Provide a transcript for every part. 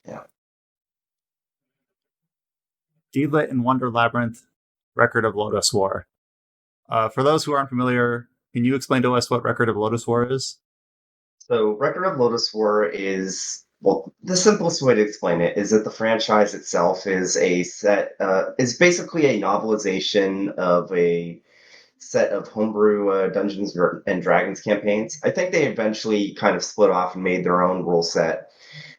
Yeah. Deedlit and Wonder Labyrinth, Record of Lodoss War. For those who aren't familiar, can you explain to us what Record of Lodoss War is? So, Record of Lodoss War is, well, the simplest way to explain it is that the franchise itself is is basically a novelization of a set of homebrew Dungeons and Dragons campaigns. I think they eventually kind of split off and made their own rule set.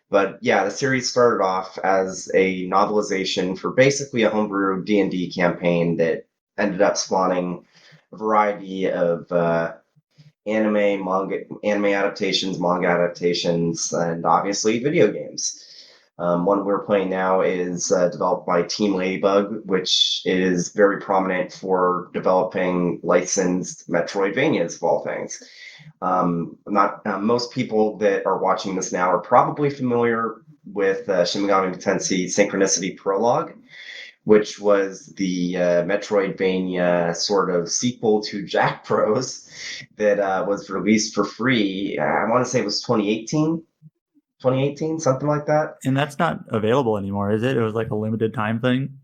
But yeah, the series started off as a novelization for basically a homebrew D&D campaign that ended up spawning a variety of anime adaptations, manga adaptations, and obviously video games. One we're playing now is developed by Team Ladybug, which is very prominent for developing licensed Metroidvanias of all things. Not Most people that are watching this now are probably familiar with Shin Megami Tensei Synchronicity Prologue, which was the Metroidvania sort of sequel to Jack Bros that was released for free. I want to say it was 2018, something like that. And that's not available anymore, is it? It was like a limited time thing?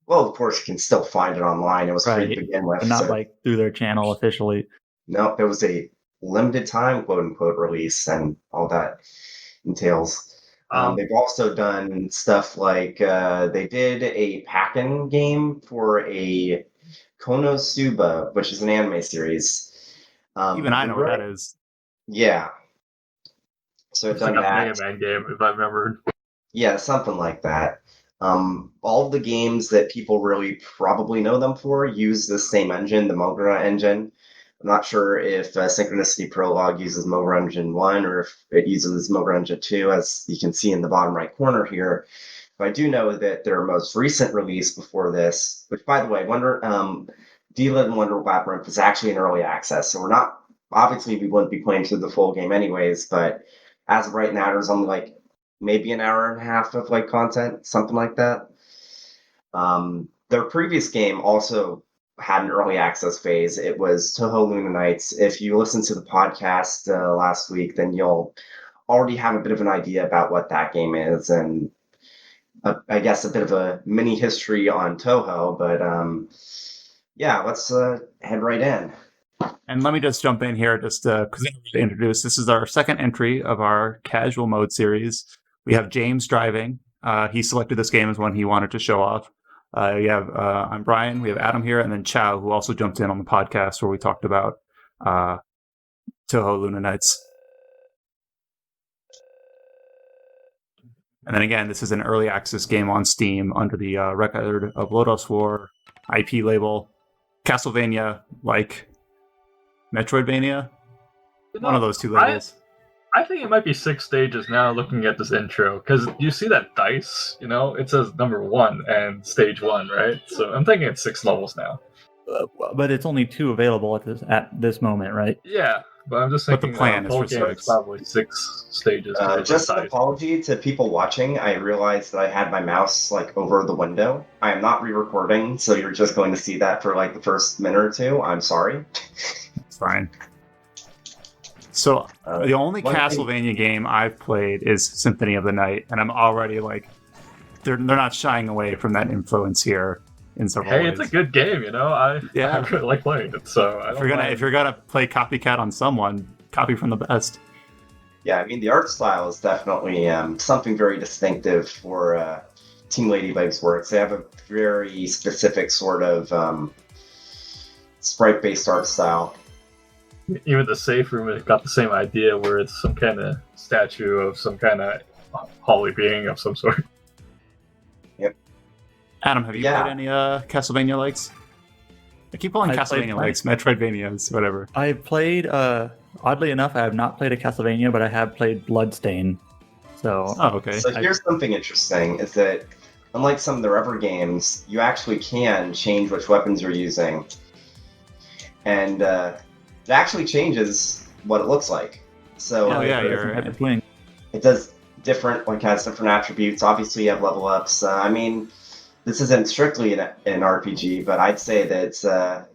Well, of course, you can still find it online. It was free Right. to begin with. But not like through their channel officially. No, it was a limited time, quote unquote, release, and all that entails. They've also done stuff like they did a pack-in game for a Konosuba, which is an anime series. Even I know what that is. Yeah. So it's done like a that. Mega Man game, if I remember. Yeah, something like that. All of the games that people really probably know them for use the same engine, the Mogura engine. I'm not sure if Synchronicity Prologue uses Mogura Engine 1 or if it uses Mogura Engine 2, as you can see in the bottom right corner here. But I do know that their most recent release before this, which, by the way, Deedlit and Wonder Labyrinth is actually in early access, so we wouldn't be playing through the full game anyways, but as of right now, there's only like maybe an hour and a half of like content, something like that. Their previous game also had an early access phase. It was Toho Luna Nights. If you listened to the podcast last week, then you'll already have a bit of an idea about what that game is, and I guess a bit of a mini history on Toho. But yeah, let's head right in. And let me just jump in here just to introduce. This is our second entry of our casual mode series. We have James driving. He selected this game as one he wanted to show off. I'm Bryan. We have Adam here, and then Chao, who also jumped in on the podcast where we talked about Toho Luna Nights. And then again, this is an early access game on Steam under the Record of Lodoss War IP label. Castlevania, like Metroidvania, one of those two labels. I think it might be 6 stages now looking at this intro, because you see that dice, it says number 1 and stage 1, right? So I'm thinking it's 6 levels now. But it's only 2 available at this moment, right? Yeah, but I'm just thinking the plan is for 6. It's probably 6 stages. Just an apology to people watching. I realized that I had my mouse like over the window. I am not re-recording, so you're just going to see that for like the first minute or two. I'm sorry. It's fine. So the only Castlevania game I've played is Symphony of the Night, and I'm already like, they're not shying away from that influence here in several ways. Hey, it's a good game, I really like playing it. So if you're gonna play copycat on someone, copy from the best. Yeah, I mean the art style is definitely something very distinctive for Team Ladybug's works. They have a very specific sort of sprite-based art style. Even the safe room has got the same idea, where it's some kind of statue of some kind of holy being of some sort. Yep. Adam, have you played any Castlevania likes? I keep calling Castlevania likes, Metroidvanias, whatever. I played, oddly enough, I have not played a Castlevania, but I have played Bloodstain. So, okay. So here's something interesting, is that unlike some of their other games, you actually can change which weapons you're using. And it actually changes what it looks like. So it does has different attributes. Obviously, you have level ups. I mean, this isn't strictly an RPG, but I'd say that it's got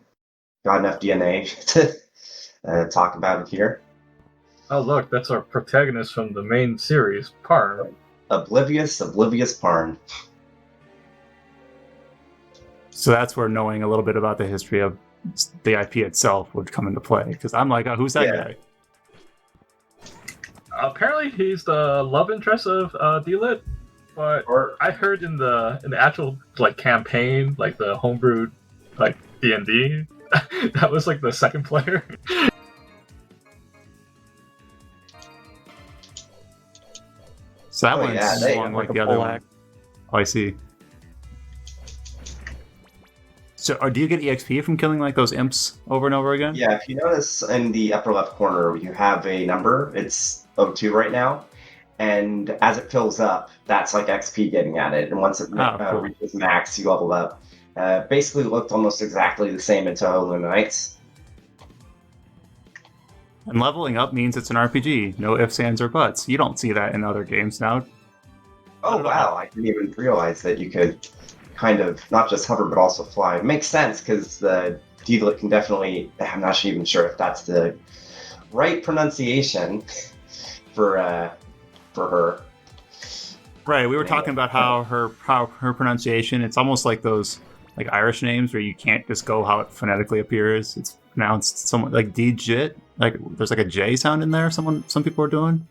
enough DNA to talk about it here. Oh, look, that's our protagonist from the main series, Par. Oblivious Parn. So that's where knowing a little bit about the history of the IP itself would come into play. Because I'm like, oh, who's that guy? Apparently, he's the love interest of Deedlit, but I heard in the actual like campaign, like the homebrewed like D&D, that was like the second player. So that one's along like the other one. Oh, I see. So, do you get EXP from killing like those imps over and over again? Yeah, if you notice in the upper left corner, you have a number. It's 02 right now, and as it fills up, that's like XP getting at it. And once it cool. reaches max, you level up. Basically, looked almost exactly the same in Toho Luminites. And leveling up means it's an RPG. No ifs, ands, or buts. You don't see that in other games now. Oh wow! I didn't even realize that you could kind of not just hover but also fly. It makes sense because the Deedlit can definitely. I'm not even sure if that's the right pronunciation for her. Right. We were talking about how her pronunciation. It's almost like those like Irish names where you can't just go how it phonetically appears. It's pronounced somewhat like Deedlit. Like there's like a J sound in there. Some people are doing.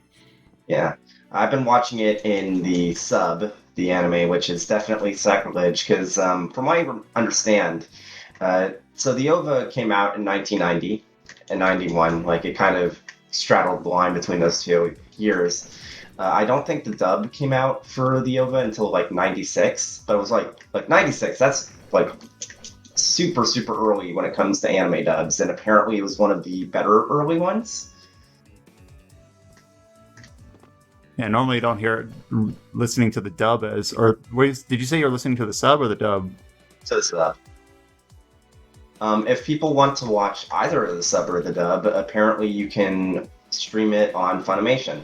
Yeah, I've been watching it in the sub, the anime, which is definitely sacrilege because, from what I understand, so the OVA came out in 1990 and 91. Like it kind of straddled the line between those 2 years. I don't think the dub came out for the OVA until like 96, but it was like 96. That's like super early when it comes to anime dubs, and apparently it was one of the better early ones. Yeah, normally you don't hear it listening to the dub as, or did you say you're listening to the sub or the dub? So the sub. If people want to watch either the sub or the dub, apparently you can stream it on Funimation.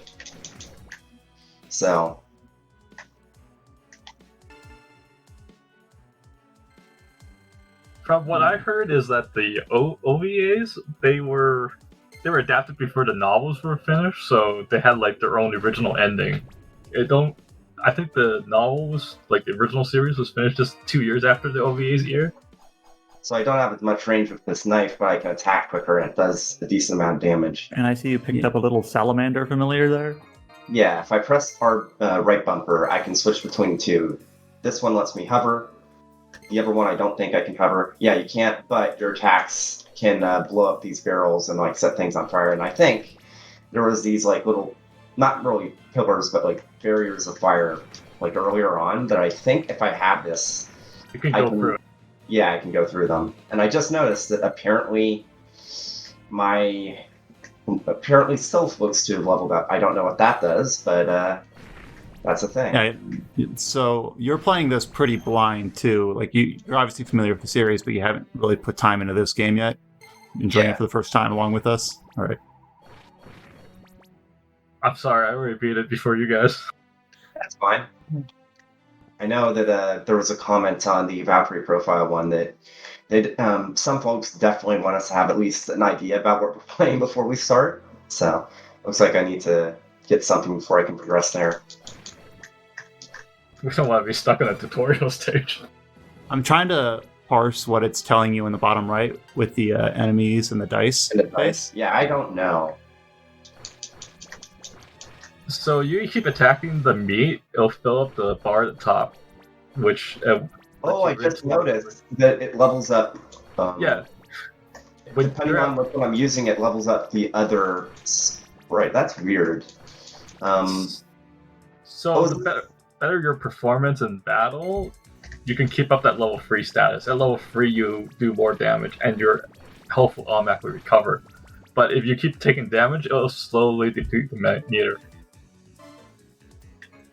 So. From what I heard is that the OVAs, they were adapted before the novels were finished, so they had like their own original ending. I think the novel was like the original series was finished just 2 years after the OVA's year. So I don't have as much range with this knife, but I can attack quicker and it does a decent amount of damage. And I see you picked up a little salamander familiar there. Yeah, if I press R right bumper, I can switch between 2. This one lets me hover. The other one I don't think I can hover. Yeah, you can't, but your attacks can blow up these barrels and like set things on fire. And I think there was these like little, not really pillars, but like barriers of fire like earlier on that I think if I have this, you can go through. Yeah, I can go through them. And I just noticed that apparently Sylph looks to have leveled up. I don't know what that does, but that's a thing. Yeah, so you're playing this pretty blind too. Like you're obviously familiar with the series, but you haven't really put time into this game yet. Enjoying it for the first time along with us. All right. I'm sorry, I already beat it before you guys. That's fine. I know that there was a comment on the Valkyrie profile one that some folks definitely want us to have at least an idea about what we're playing before we start. So looks like I need to get something before I can progress there. We don't want to be stuck in a tutorial stage. I'm trying to parse what it's telling you in the bottom right with the enemies and the dice. And the dice? Yeah, I don't know. So you keep attacking the meat, it'll fill up the bar at the top, which... I just noticed that it levels up... yeah. Depending on what I'm using, it levels up the other... Right, that's weird. The better your performance in battle, you can keep up that level 3 status. At level 3, you do more damage, and your health will automatically recover. But if you keep taking damage, it'll slowly deplete the meter.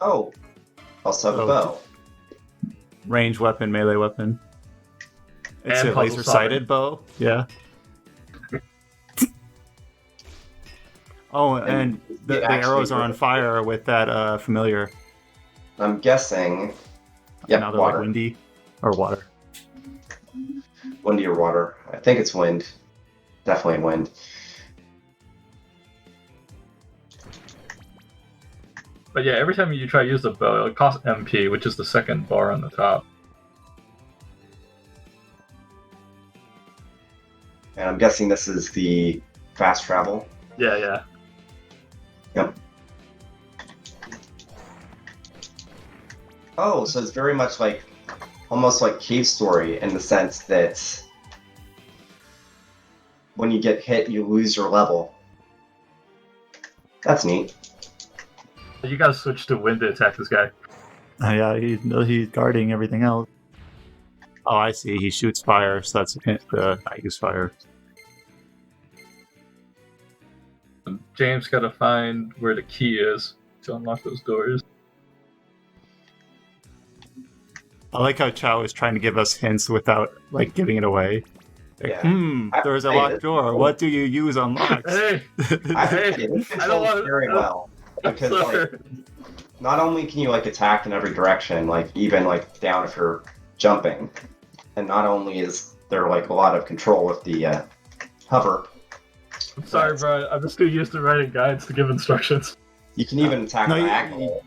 Oh, also have a bow. Range weapon, melee weapon. It's And a laser-sighted bow. Yeah. Oh, and the arrows are on fire with that familiar. I'm guessing. Yeah, now they're water. Like windy or water. Windy or water. I think it's wind. Definitely wind. But yeah, every time you try to use the bell, it costs MP, which is the second bar on the top. And I'm guessing this is the fast travel. Yeah. Yep. Oh, so it's very much like, almost like Cave Story in the sense that when you get hit, you lose your level. That's neat. You gotta switch to wind to attack this guy. Yeah, he's guarding everything else. Oh, I see. He shoots fire, so that's I use fire. James gotta find where the key is to unlock those doors. I like how Chao is trying to give us hints without like giving it away. Like, Yeah. there's a locked door. What do you use on locks? Hey, I don't want very well because like, not only can you like attack in every direction, like even like down if you're jumping, and not only is there like a lot of control with the hover. I'm sorry, Bryan. I'm just too used to writing guides to give instructions. You can even attack diagonal.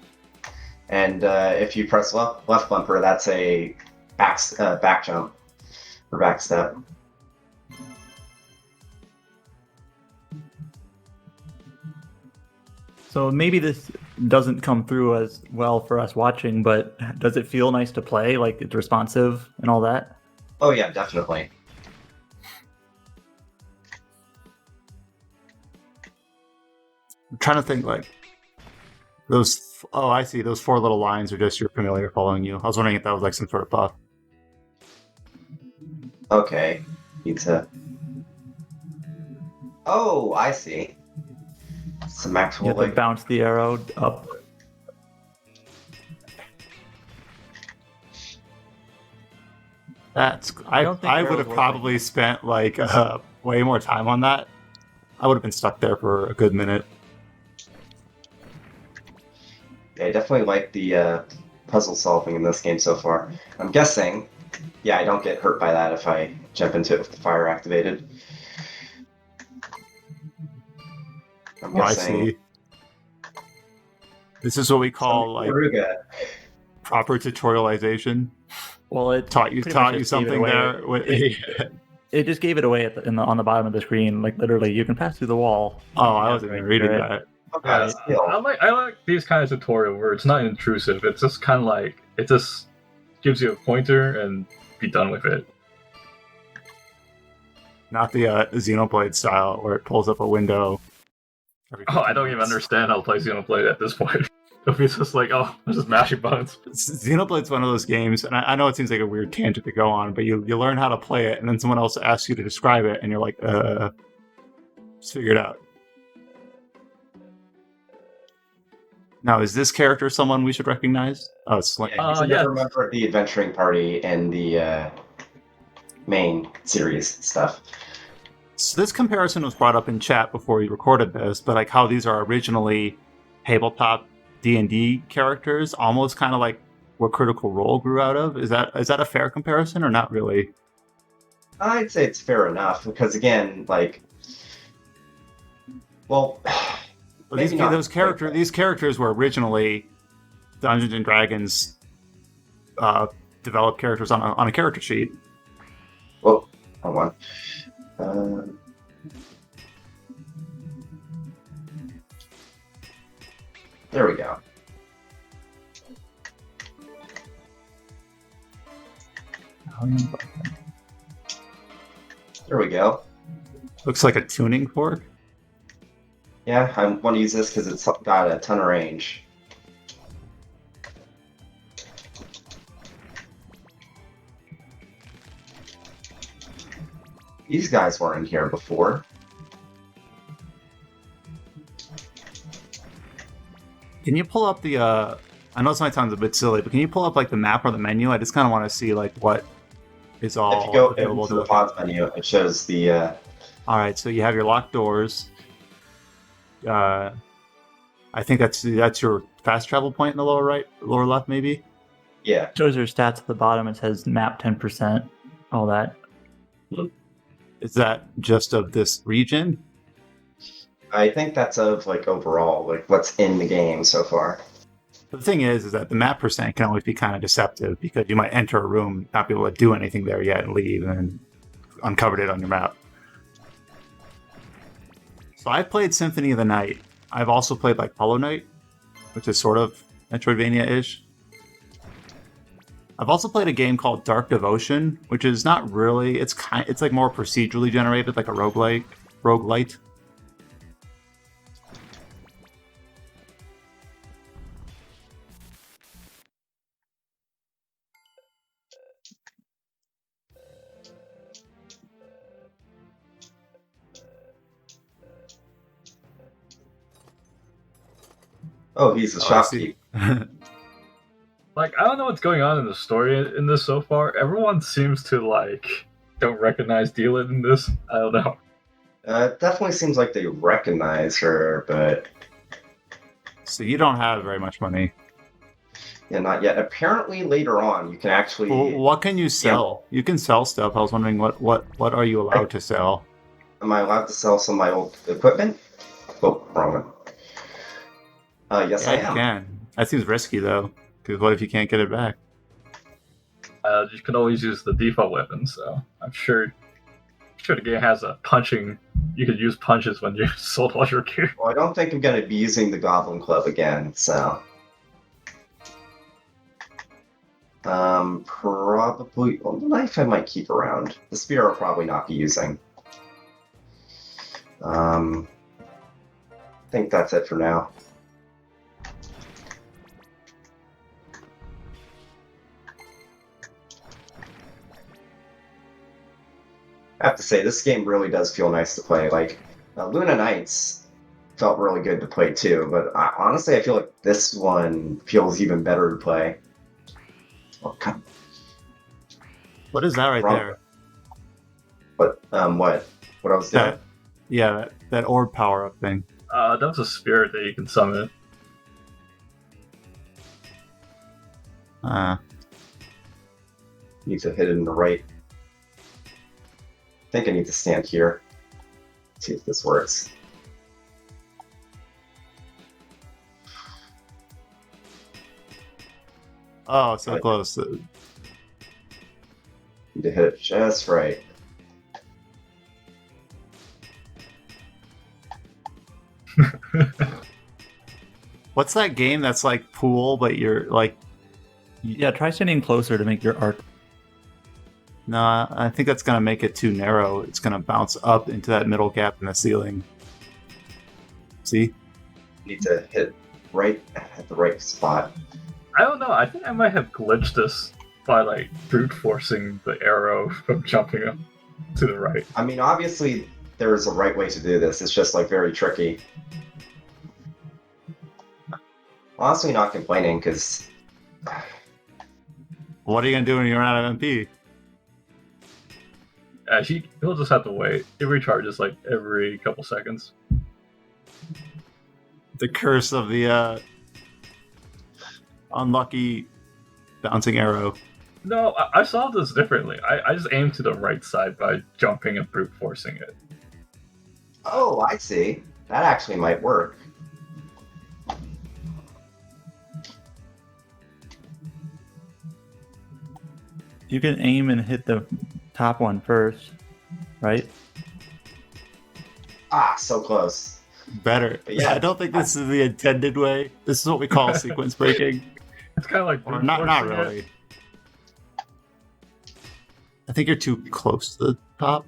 And if you press left bumper, that's a back jump or back step. So maybe this doesn't come through as well for us watching, but does it feel nice to play? Like it's responsive and all that? Oh yeah, definitely. I'm trying to think like those. Oh, I see. Those 4 little lines are just your familiar following you. I was wondering if that was like some sort of buff. Okay, need to. Oh, I see. Some actual You have to bounce the arrow up. That's I don't think I would have arrows probably spent like way more time on that. I would have been stuck there for a good minute. Yeah, I definitely like the puzzle solving in this game so far. I'm guessing, yeah, I don't get hurt by that if I jump into it with the fire activated. I'm Oh, I guessing. see. This is what we call like Aruga. proper tutorialization. Well, it Taught you pretty much just gave it something away. there. It just gave it away on the bottom of the screen. Like literally, you can pass through the wall. Oh, I wasn't even reading that. Okay, skill. I like these kind of tutorial where it's not intrusive. It's just kind of like it just gives you a pointer and be done with it. Not the Xenoblade style where it pulls up a window. Oh, I don't even understand how to play Xenoblade at this point. It'll be just like, oh, I'm just mashing buttons. Xenoblade's one of those games, and I know it seems like a weird tangent to go on, but you learn how to play it, and then someone else asks you to describe it, and you're like, just figure it out. Now, is this character someone we should recognize? Oh, it's like, Yeah, you never remember the adventuring party and the main series stuff. So this comparison was brought up in chat before we recorded this, but like how these are originally tabletop D&D characters, almost kind of like what Critical Role grew out of. Is that a fair comparison or not really? I'd say it's fair enough because again, like, well, These characters were originally Dungeons and Dragons developed characters on a character sheet. Whoa, hold on. There we go. There we go. Looks like a tuning fork. Yeah, I want to use this because it's got a ton of range. These guys weren't in here before. Can you pull up the I know this might sound a bit silly, but can you pull up like the map or the menu? I just kind of want to see like what is all If you go available into to the mods menu, it shows the All right, so you have your locked doors. I think that's your fast travel point in the lower right, lower left, maybe. yeah. Shows your stats at the bottom. It says map 10%, all that. Is that just of this region? I think that's of like overall, like what's in the game so far. The thing is that the map percent can always be kind of deceptive because you might enter a room, not be able to do anything there yet, and leave, and uncovered it on your map. So I've played Symphony of the Night. I've also played like Hollow Knight, which is sort of Metroidvania-ish. I've also played a game called Dark Devotion, which is not really. It's like more procedurally generated, like a roguelite. Oh, he's a shopkeep. Like, I don't know what's going on in the story in this so far. Everyone seems to, like, don't recognize Deedlit in this. I don't know. It definitely seems like they recognize her, but... So you don't have very much money. Yeah, not yet. Apparently, later on, you can actually... Well, what can you sell? Yeah. You can sell stuff. I was wondering, what are you allowed to sell? Am I allowed to sell some of my old equipment? Oh, wrong one. Yes, yeah, I am. You can. That seems risky, though. Because what if you can't get it back? You can always use the default weapon, so I'm sure the game has a punching... You could use punches when you sold all your gear. Well, I don't think I'm going to be using the Goblin Club again, so... Probably... Well, the knife I might keep around. The spear I'll probably not be using. I think that's it for now. I have to say, this game really does feel nice to play. Like, Luna Nights felt really good to play too, but honestly, I feel like this one feels even better to play. Oh, God. What is that right there? What? What I was doing? That orb power-up thing. That was a spirit that you can summon. Need to hit it in the right. I think I need to stand here. See if this works. Oh, so close. Need to hit it just right. What's that game that's like pool, but you're like... Yeah, try standing closer to make your arc. No, I think that's going to make it too narrow. It's going to bounce up into that middle gap in the ceiling. See? Need to hit right at the right spot. I don't know. I think I might have glitched this by, like, brute forcing the arrow from jumping up to the right. I mean, obviously, there's a right way to do this. It's just, like, very tricky. Honestly, not complaining, because... What are you going to do when you run out of MP? He'll just have to wait. It recharges like every couple seconds. The curse of the unlucky bouncing arrow. No, I solved this differently. I just aimed to the right side by jumping and brute forcing it. Oh, I see. That actually might work. You can aim and hit the top one first, right? Ah, so close. Better. But yeah, I don't think this is the intended way. This is what we call sequence breaking. It's kind of like or not really. It. I think you're too close to the top.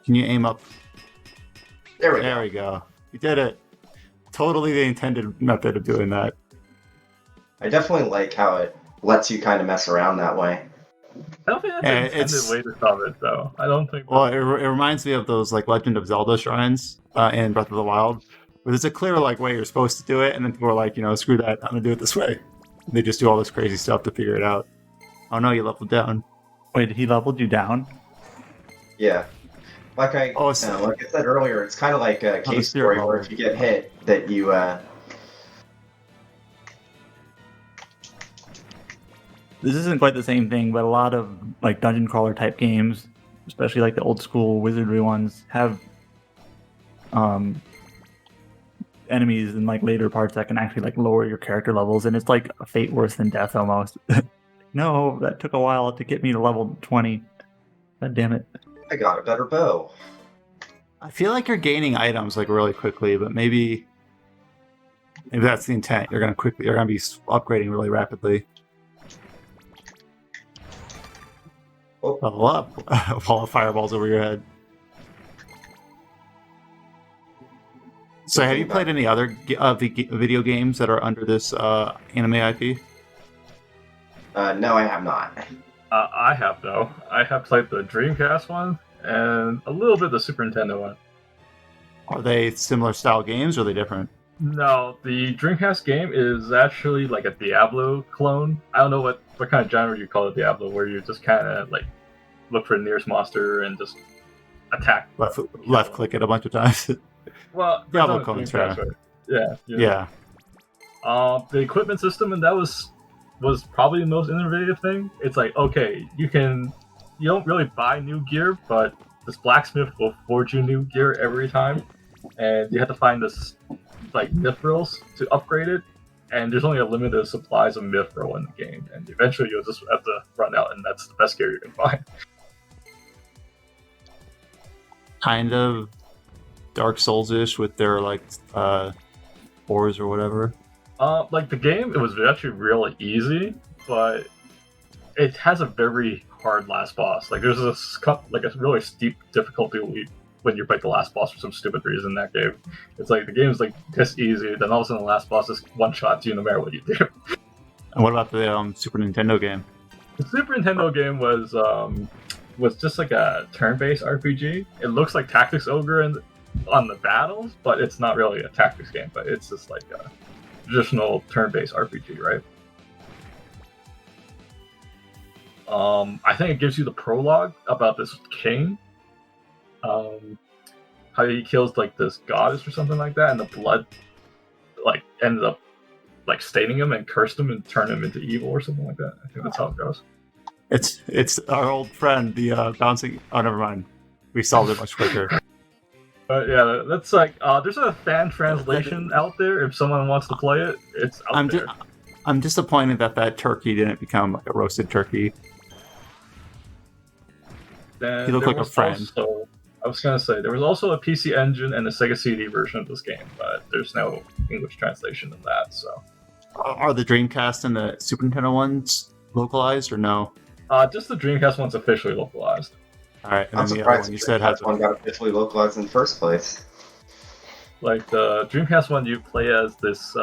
Can you aim up? There we go. There we go. You did it. Totally the intended method of doing that. I definitely like how it lets you kind of mess around that way. I don't think that's an intended way to solve it, though. I don't think. Well, it reminds me of those like Legend of Zelda shrines in Breath of the Wild, where there's a clear like way you're supposed to do it, and then people are like, screw that, I'm gonna do it this way. And they just do all this crazy stuff to figure it out. Oh no, you leveled down. Wait, he leveled you down? Yeah. Like I said earlier, it's kind of like a case story where if you get hit, that you This isn't quite the same thing, but a lot of like dungeon crawler type games, especially like the old school wizardry ones, have enemies in like later parts that can actually like lower your character levels, and it's like a fate worse than death almost. No, that took a while to get me to level 20. God damn it. I got a better bow. I feel like you're gaining items like really quickly, but maybe that's the intent. You're gonna be upgrading really rapidly. Oh. Level up. A wall of fireballs over your head. So have you played any other video games that are under this anime IP? No, I have not. I have, though. I have played the Dreamcast one and a little bit the Super Nintendo one. Are they similar style games or are they different? No, the Dreamcast game is actually like a Diablo clone. I don't know what kind of genre you call it, Diablo, where you just kind of like look for the nearest monster and just attack. Left click it a bunch of times. Well, Diablo clones, fair. Right? Yeah. The equipment system, and that was probably the most innovative thing. It's like, okay, you don't really buy new gear, but this blacksmith will forge you new gear every time, and you have to find this like mithrils to upgrade it, and there's only a limited supplies of mithril in the game, and eventually you'll just have to run out, and that's the best gear you can find. Kind of Dark Souls-ish with their like ores or whatever. Like the game, it was actually really easy, but it has a very hard last boss. Like there's a really steep difficulty when you fight the last boss for some stupid reason in that game. It's like the game's like this easy, then all of a sudden the last boss just one-shots you no matter what you do. And what about the Super Nintendo game? The Super Nintendo game was just like a turn-based RPG. It looks like Tactics Ogre on the battles, but it's not really a tactics game, but it's just like a traditional turn-based RPG, right? I think it gives you the prologue about this king, how he kills like this goddess or something like that, and the blood like ends up like staining him and cursed him and turned him into evil or something like that. I think that's how it goes. It's our old friend, the bouncing. Oh, never mind. We solved it much quicker. But yeah, that's like there's a fan translation out there. If someone wants to play it, it's out there. I'm disappointed that turkey didn't become like a roasted turkey. Then he looked like a friend. I was gonna say there was also a PC Engine and a Sega CD version of this game, but there's no English translation of that. So, are the Dreamcast and the Super Nintendo ones localized or no? Just the Dreamcast one's officially localized. All right, and I'm then surprised you said had one got officially localized in the first place. Like the Dreamcast one, you play as this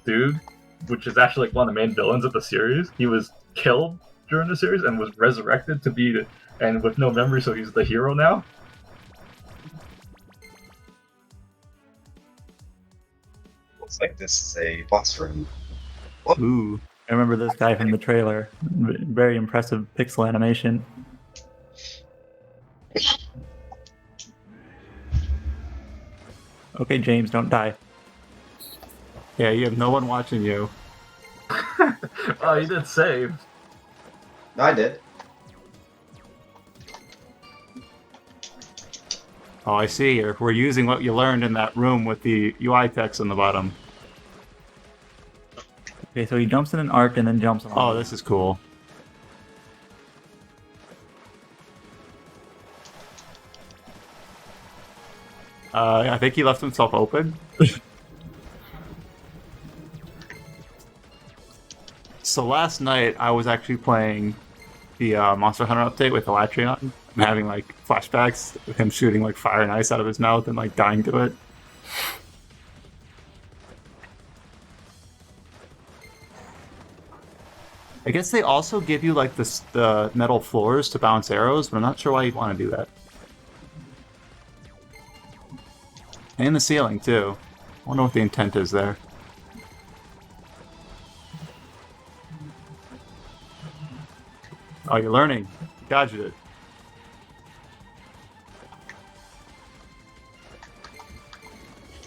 dude, which is actually like one of the main villains of the series. He was killed during the series and was resurrected to be and with no memory, so he's the hero now. Looks like this is a boss room. Ooh, I remember this guy from the trailer. Very impressive pixel animation. Okay, James, don't die. Yeah, you have no one watching you. Oh, you did save. No, I did. Oh, I see. We're using what you learned in that room with the UI text on the bottom. Okay, so he jumps in an arc and then jumps on. Oh, this is cool. I think he left himself open. So last night I was actually playing the Monster Hunter update with Elatrion. I'm having like flashbacks with him shooting like fire and ice out of his mouth and like dying to it. I guess they also give you like the metal floors to bounce arrows, but I'm not sure why you'd want to do that. And the ceiling too. I wonder what the intent is there. Oh, you're learning. You dodged it.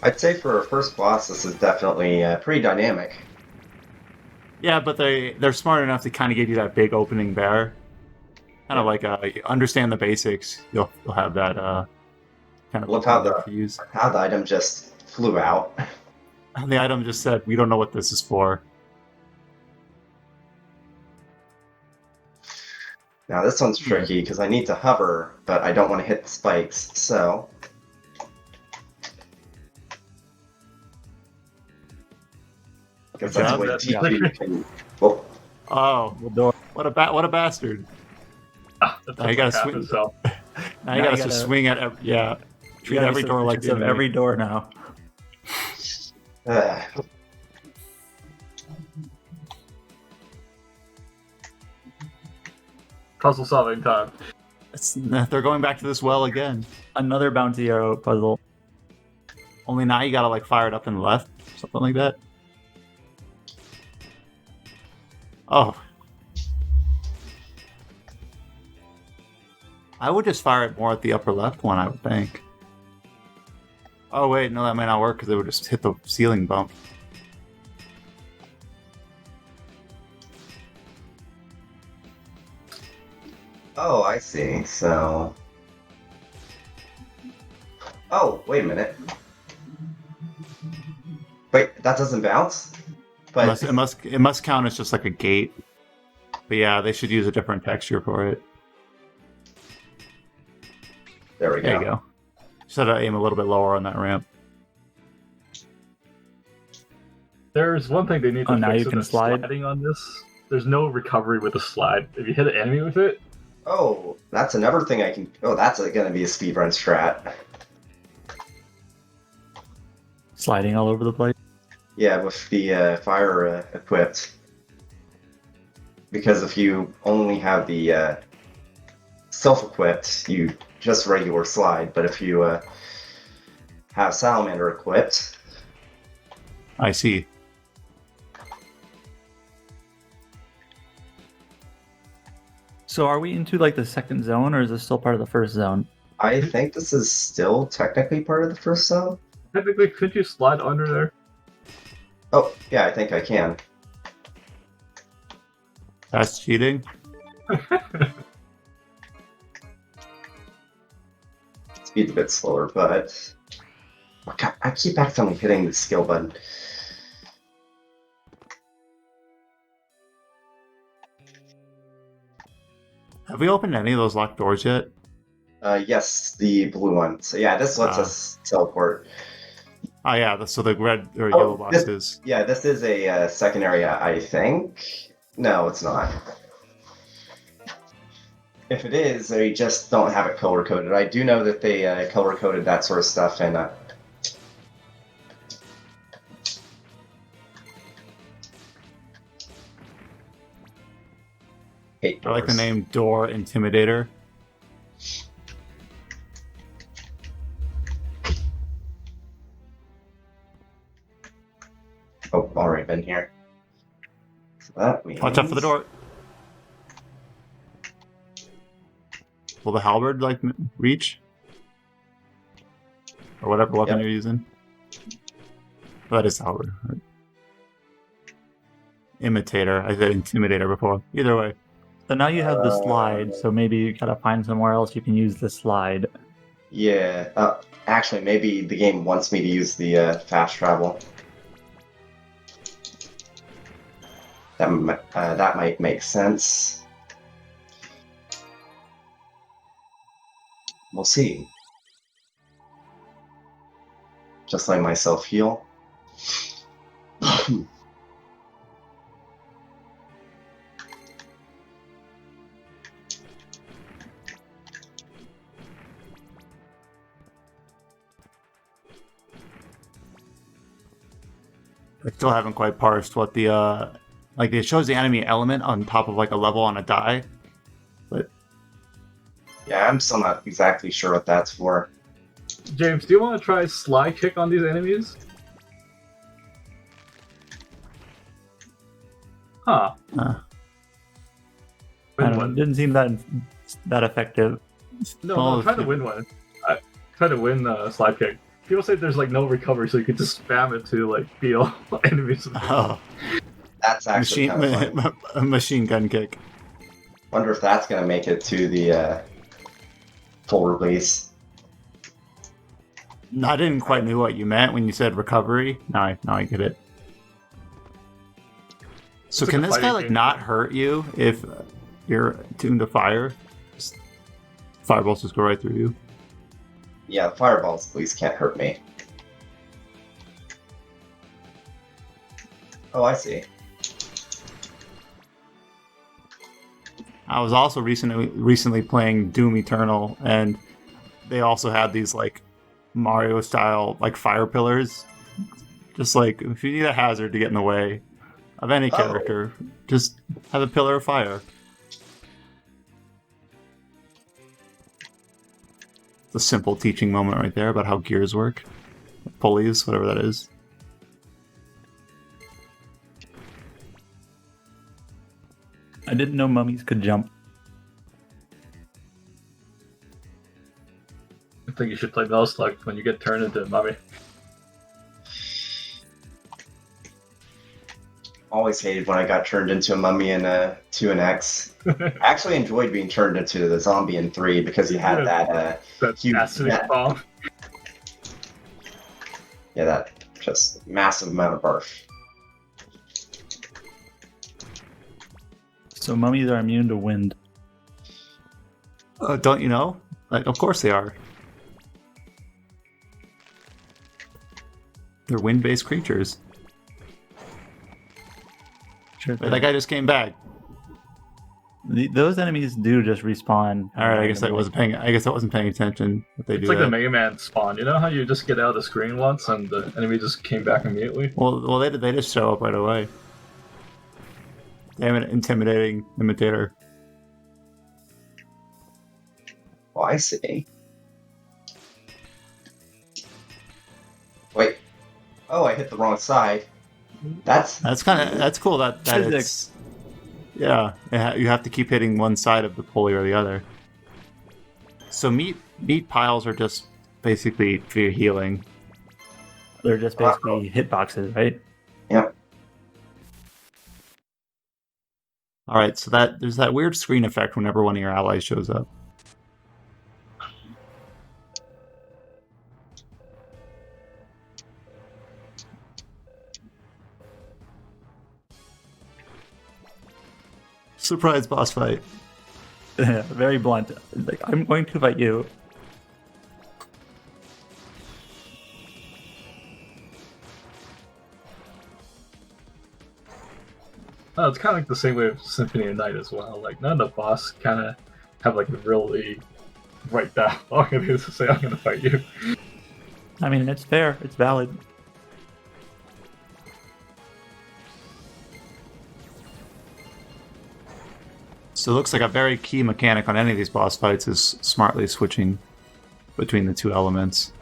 I'd say for a first boss, this is definitely pretty dynamic. Yeah, but they're smart enough to kind of give you that big opening there. Kind of like you understand the basics. You'll have that kind kind of Look how there for use. how the item just flew out. And the item just said, "We don't know what this is for." Now this one's tricky because I need to hover, but I don't want to hit the spikes, so... Because that's job, way that- deep you can... Oh, Oh, what a bastard! That's Now you gotta half swing. himself. Now you gotta just swing at treat every door like the enemy. every door now. uh, Puzzle solving time. They're going back to this well again. Another bouncy arrow puzzle. Only now you gotta like fire it up and left, something like that. Oh. I would just fire it more at the upper left one, I would think. Oh wait, no, that might not work because it would just hit the ceiling bump. oh, I see. So... Oh, wait a minute. Wait, that doesn't bounce? But It must count as just like a gate. But yeah, they should use a different texture for it. there we go. There you go. Just had to aim a little bit lower on that ramp. There's one thing they need to Oh, now fix you in can the slide? sliding on this. There's no recovery with a slide. If you hit an enemy with it, Oh, that's another thing I can... Oh, that's going to be a speedrun strat. Sliding all over the place. Yeah, with the fire equipped. Because if you only have the self-equipped, you just regular slide. But if you have Salamander equipped, I see. So are we into like the second zone, or is this still part of the first zone? I think this is still technically part of the first zone. technically, could you slide under there? Oh, yeah, I think I can. That's cheating. Speed's a bit slower, but... Oh, God, I keep accidentally hitting the skill button. Have we opened any of those locked doors yet? Yes, the blue one. So yeah, this lets us teleport. Oh yeah, so the red or Oh, yellow boxes. Yeah, this is a second area, I think. No, it's not. If it is, they just don't have it color-coded. I do know that they color-coded that sort of stuff in... I like the name Door Intimidator. Oh, already been here. So that means... Watch out for the door. Will the halberd like reach? Or whatever weapon you're using? Oh, that is the halberd. Right? Imitator. I said intimidator before. Either way. So now you have the slide, so maybe you gotta find somewhere else you can use the slide. Yeah. Actually, maybe the game wants me to use the fast travel. That might make sense. We'll see. Just let myself heal. I still haven't quite parsed what the like it shows the enemy element on top of like a level on a die. But Yeah, I'm still not exactly sure what that's for. James, do you want to try slide kick on these enemies? Huh. I Win don't know, one. it didn't seem that effective. No, try to win one. Try to win slide kick. People say there's like no recovery, so you could just spam it to like feel enemies. oh, That's actually kind of fun. a machine gun kick. Wonder if that's gonna make it to the full release. I didn't quite know what you meant when you said recovery. Now I get it. So It's can like a this guy fighting like game. not hurt you if you're tuned to fire? Just, fireballs just go right through you. Yeah, fireballs at least can't hurt me. Oh, I see. I was also recently playing Doom Eternal, and they also had these like Mario style like fire pillars. Just like if you need a hazard to get in the way of any character, just have a pillar of fire. It's a simple teaching moment right there about how gears work. Pulleys, whatever that is. I didn't know mummies could jump. I think you should play Metal when you get turned into a mummy. Always hated when I got turned into a mummy in 2 and X. I actually enjoyed being turned into the zombie in 3 because you had that That's huge acidic bomb. yeah, that just massive amount of barf. So mummies are immune to wind. Don't you know? Like, of course they are. They're wind-based creatures. Sure. But that guy just came back. Those enemies do just respawn. All right, I guess I wasn't paying attention. What they It's do like that. the Mega Man spawn. You know how you just get out of the screen once and the enemy just came back immediately? Well, they just show up right away. They have an intimidating imitator. Oh, I see. Wait. Oh, I hit the wrong side. That's That's cool. That it's Physics. you have to keep hitting one side of the pulley or the other. So meat piles are just basically for your healing. They're just basically hitboxes, right? Yep. All right, so there's that weird screen effect whenever one of your allies shows up. Surprise boss fight. Very blunt. Like, I'm going to fight you. Oh, it's kind of like the same way of Symphony of Night as well. Like, none of the boss kind of have like a really right dialogue and they just say, I'm gonna fight you. I mean, it's fair. It's valid. So it looks like a very key mechanic on any of these boss fights is smartly switching between the two elements.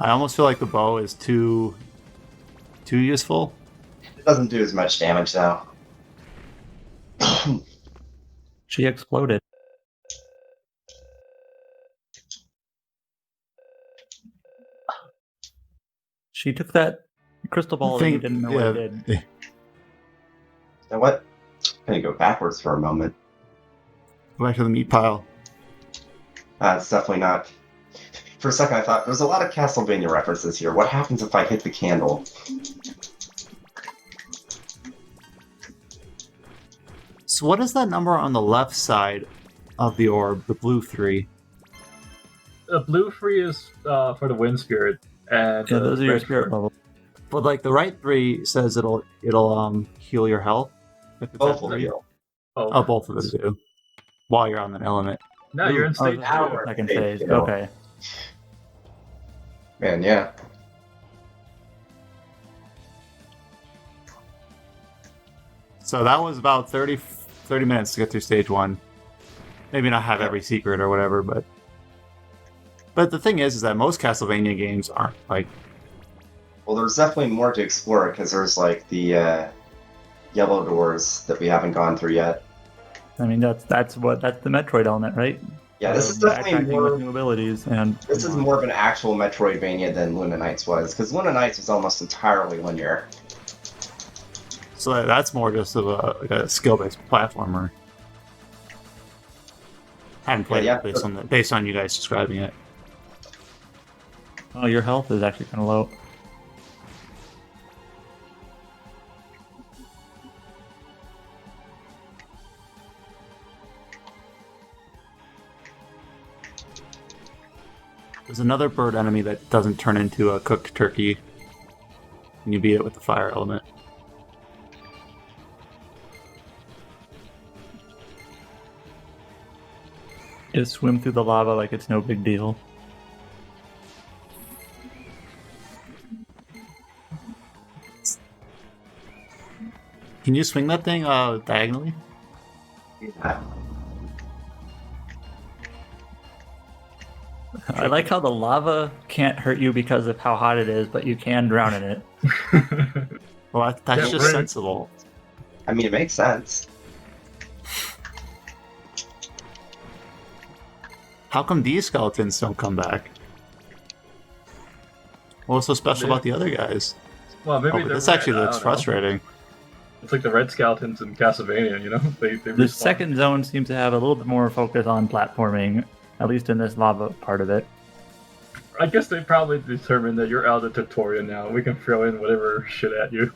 I almost feel like the bow is too useful. it doesn't do as much damage though. She exploded. She took that crystal ball that you didn't know what it did. You know what? I'm gonna go backwards for a moment. Go back to the meat pile. It's definitely not. For a second, I thought there's a lot of Castlevania references here. What happens if I hit the candle? So what is that number on the left side of the orb, the blue 3? The blue 3 is for the Wind Spirit, and Yeah, those are your red spirit for- levels. But like the right 3 says it'll heal your health. If it's Both at will 3. heal. Oh, both of them do. While you're on that element. No, you're in Oh, stage that's 2. the second Stage phase. two. Okay. Man, yeah. So that was about 30 minutes to get through stage 1. Maybe not have every secret or whatever, but the thing is that most Castlevania games aren't like. Well, there's definitely more to explore because there's like the yellow doors that we haven't gone through yet. I mean, that's the Metroid element, right? Yeah, this is backtracking definitely with more. new abilities, and This is more of an actual Metroidvania than Luna Knights was, because Luna Knights was almost entirely linear. So that's more just of a skill-based platformer. Hadn't played Yeah, it based on you guys describing it. oh, your health is actually kind of low. There's another bird enemy that doesn't turn into a cooked turkey when you beat it with the fire element. Just swim through the lava like it's no big deal. Can you swing that thing diagonally? Yeah. I like how the lava can't hurt you because of how hot it is, but you can drown in it. Well, that's Yeah, just right. sensible. I mean, it makes sense. How come these skeletons don't come back? What's so special about the other guys? Well, maybe Oh, but they're this actually red, I looks don't know. frustrating. It's like the red skeletons in Castlevania, you know? They The respawn. second zone seems to have a little bit more focus on platforming, at least in this lava part of it. I guess they probably determined that you're out of the tutorial now. We can throw in whatever shit at you.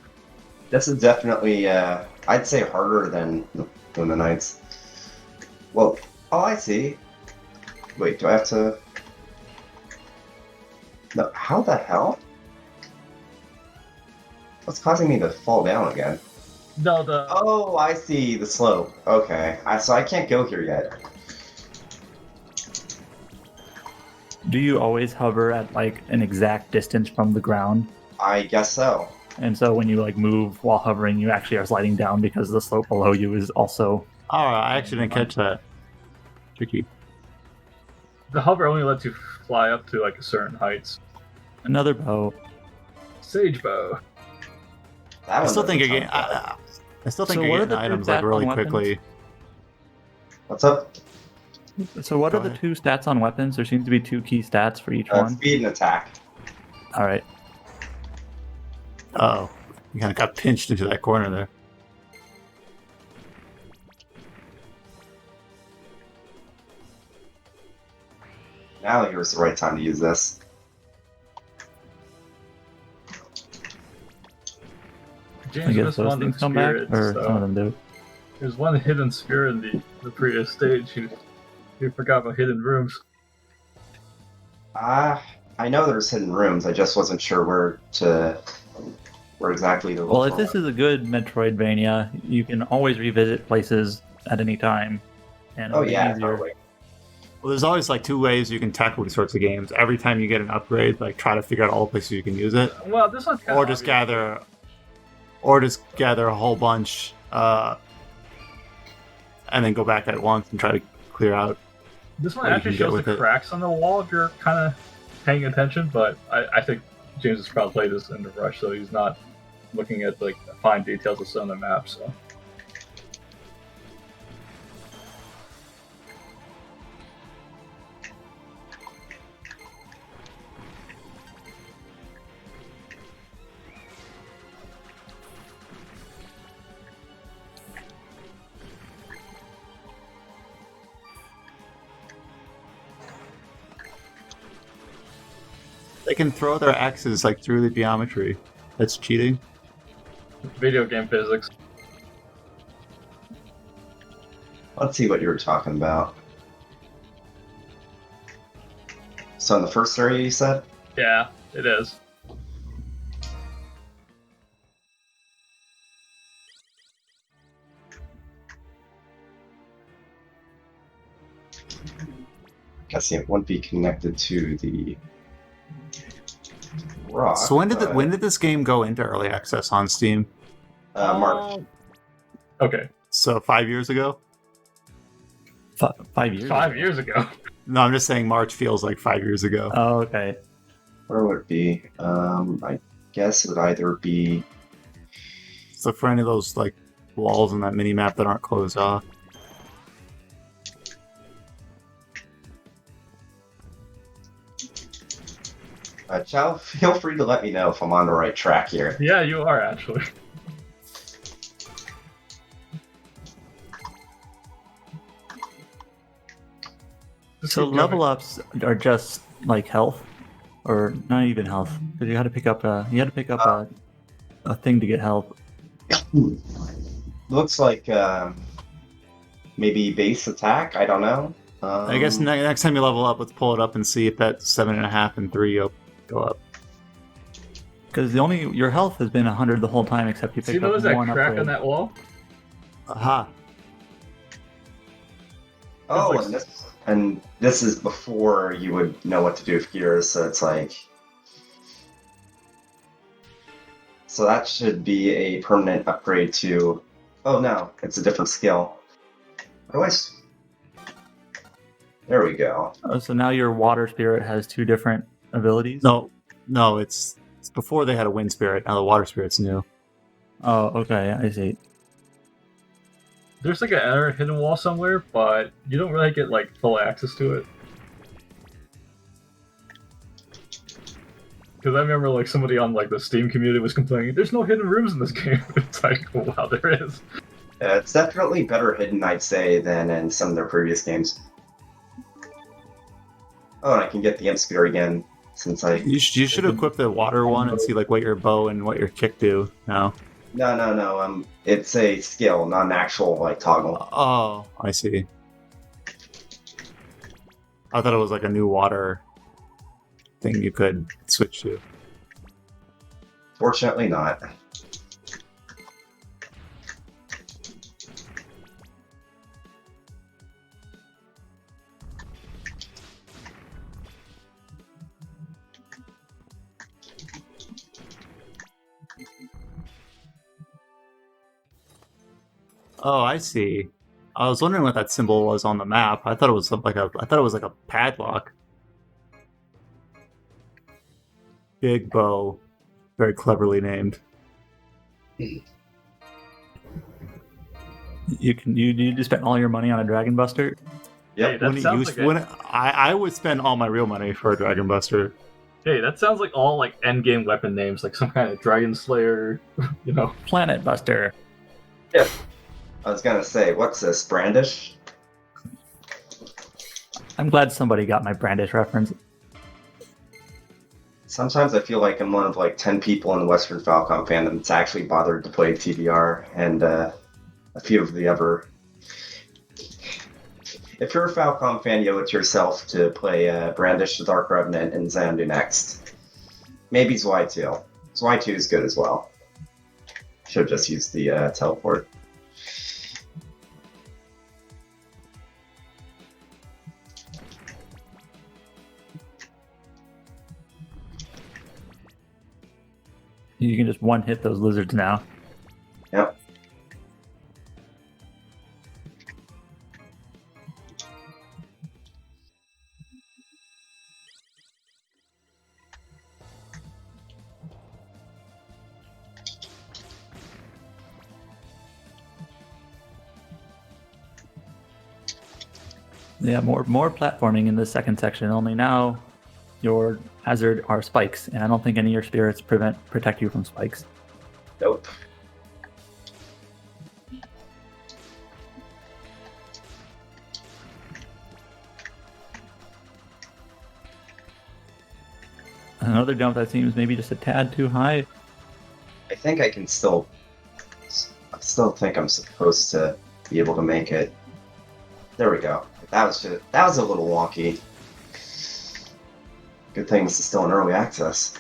This is definitely, I'd say, harder than Luna Knights. Well, oh, I see. Wait, do I have to... No, how the hell? What's causing me to fall down again? No, the Oh, I see the slope. Okay, so I can't go here yet. Do you always hover at like an exact distance from the ground? I guess so. And so when you like move while hovering, you actually are sliding down because the slope below you is also... Oh, I actually didn't catch that. Tricky. the hover only lets you fly up to like certain heights. Another bow. Sage bow. That I one still think doesn't you're sound getting. good. I still think So you're what are getting the items two like stats really on weapons? quickly. What's up? So what Go are the ahead. two stats on weapons? There seems to be two key stats for each one. Speed and attack. All right. Oh, you kind of got pinched into that corner there. Now here's the right time to use this. I James guess missed those one things of the come back, spirits, or so some of them do. there's one hidden spirit in the previous stage. You forgot about hidden rooms. I know there's hidden rooms. I just wasn't sure where exactly to look Well, if for this one. is a good Metroidvania, you can always revisit places at any time. And Oh it'll be yeah, easier. totally. Well, there's always like two ways you can tackle these sorts of games. Every time you get an upgrade, like try to figure out all the places you can use it, Well, this one's kind or of just obvious. gather a whole bunch, and then go back at once and try to clear out. This one what you actually can get shows the with it. cracks on the wall if you're kind of paying attention, but I think James has probably played this in the rush, so he's not looking at like the fine details of some of the maps. So They can throw their axes like through the geometry. That's cheating. video game physics. Let's see what you were talking about. So in the first area, you said? Yeah, it is. Guess it wouldn't be connected to the rock. So when did but, when did this game go into early access on Steam? March. Okay, So 5 years ago? 5 years. 5 years ago. No, I'm just saying March feels like 5 years ago. Oh, okay. Where would it be? I guess it would either be. So for any of those like walls in that mini map that aren't closed off. Chao, feel free to let me know if I'm on the right track here. Yeah, you are actually. Just So keep level going. ups are just like health, or not even health. Because you had to pick up a thing to get health. Looks like maybe base attack. I don't know. I guess next time you level up, let's pull it up and see if that 7.5 and 3 go up. Because your health has been 100 the whole time, except you Do you picked up notice that one crack upgrade. on that wall? Aha. Oh, like- and this is before you would know what to do with gears, so it's like. So that should be a permanent upgrade to. Oh no, it's a different skill. Otherwise. There we go. Oh, so now your water spirit has 2 different abilities? No, it's before they had a wind spirit. Now the water spirit's new. Oh, okay, I see. There's like an hidden wall somewhere, but you don't really get like full access to it. Because I remember like somebody on like the Steam community was complaining, "There's no hidden rooms in this game." It's like, wow, there is. It's definitely better hidden, I'd say, than in some of their previous games. Oh, and I can get the Imp Spear again, since I... You should equip the water one and see like what your bow and what your kick do now. No, it's a skill, not an actual, like, toggle. Oh, I see. I thought it was like a new water thing you could switch to. Fortunately not. Oh, I see. I was wondering what that symbol was on the map. I thought it was like a padlock. Big bow, very cleverly named. You need to spend all your money on a Dragon Buster? Yep. Hey, that sounds like I would spend all my real money for a Dragon Buster. Hey, that sounds like all like endgame weapon names, like some kind of Dragon Slayer, you know. Planet Buster. I was gonna say, what's this, Brandish? I'm glad somebody got my Brandish reference. Sometimes I feel like I'm one of like 10 people in the Western Falcon fandom that's actually bothered to play TBR, and a few of the other. If you're a Falcon fan, you owe it to yourself to play Brandish, the Dark Revenant, and Xanadu next. Maybe Zwei2. Zwei2 is good as well. Should have just used the teleport. You can just one-hit those lizards now. Yep. Yeah, more platforming in this second section. Only now your hazard are spikes, and I don't think any of your spirits protect you from spikes. Nope. Another jump that seems maybe just a tad too high. I think I can still. I still think I'm supposed to be able to make it. There we go. That was a little wonky. Good thing this is still in early access.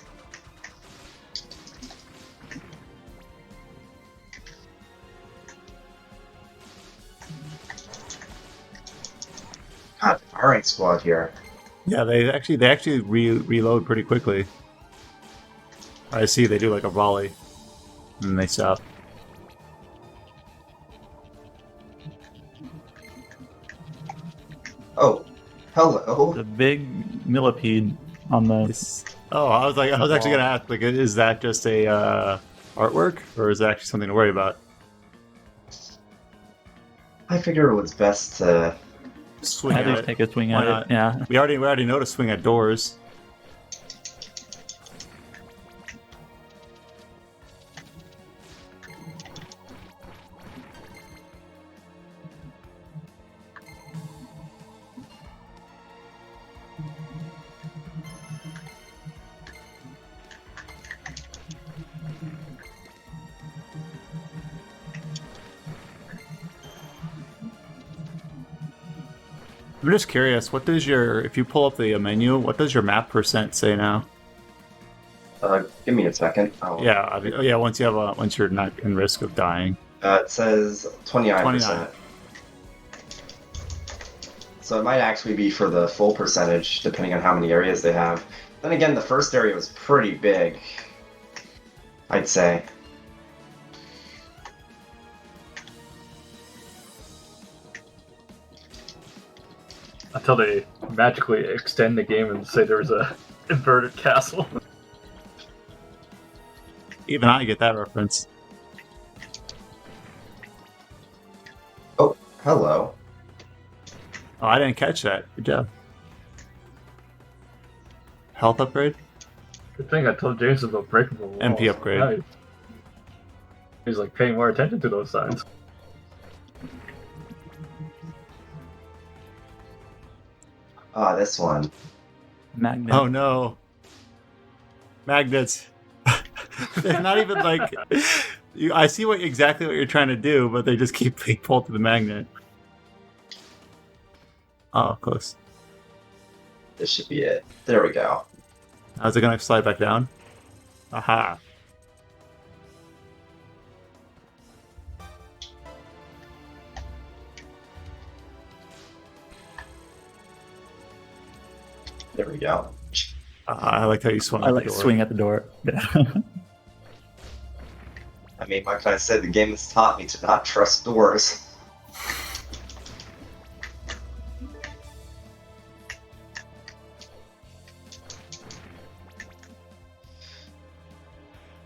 God, firing squad here. Yeah, they actually reload pretty quickly. I see they do like a volley, and then they stop. Oh, hello. The big millipede on the. I was actually gonna ask, like, is that just a artwork, or is it actually something to worry about? I figure it was best to. Swing At at least it. take a swing Why at not? it. Yeah. We already know to swing at doors. I'm just curious, what does if you pull up the menu, what does your map percent say now? Give me a second. Yeah, once you're not in risk of dying. It says 29%. 29. So it might actually be for the full percentage, depending on how many areas they have. Then again, the first area was pretty big, I'd say. Until they magically extend the game and say there's a inverted castle. Even I get that reference. Oh, hello. Oh, I didn't catch that. Good job. Health upgrade? Good thing I told James about breakable walls. MP upgrade. Nice. He's like paying more attention to those signs. Ah, this one. Magnet. Oh no. Magnets. They're not even like... I see exactly what you're trying to do, but they just keep being pulled to the magnet. Oh, close. This should be it. There we go. How's it going to slide back down? Aha. There we go. I like how you swung. I like swing at the door. I mean, like I said, the game has taught me to not trust doors.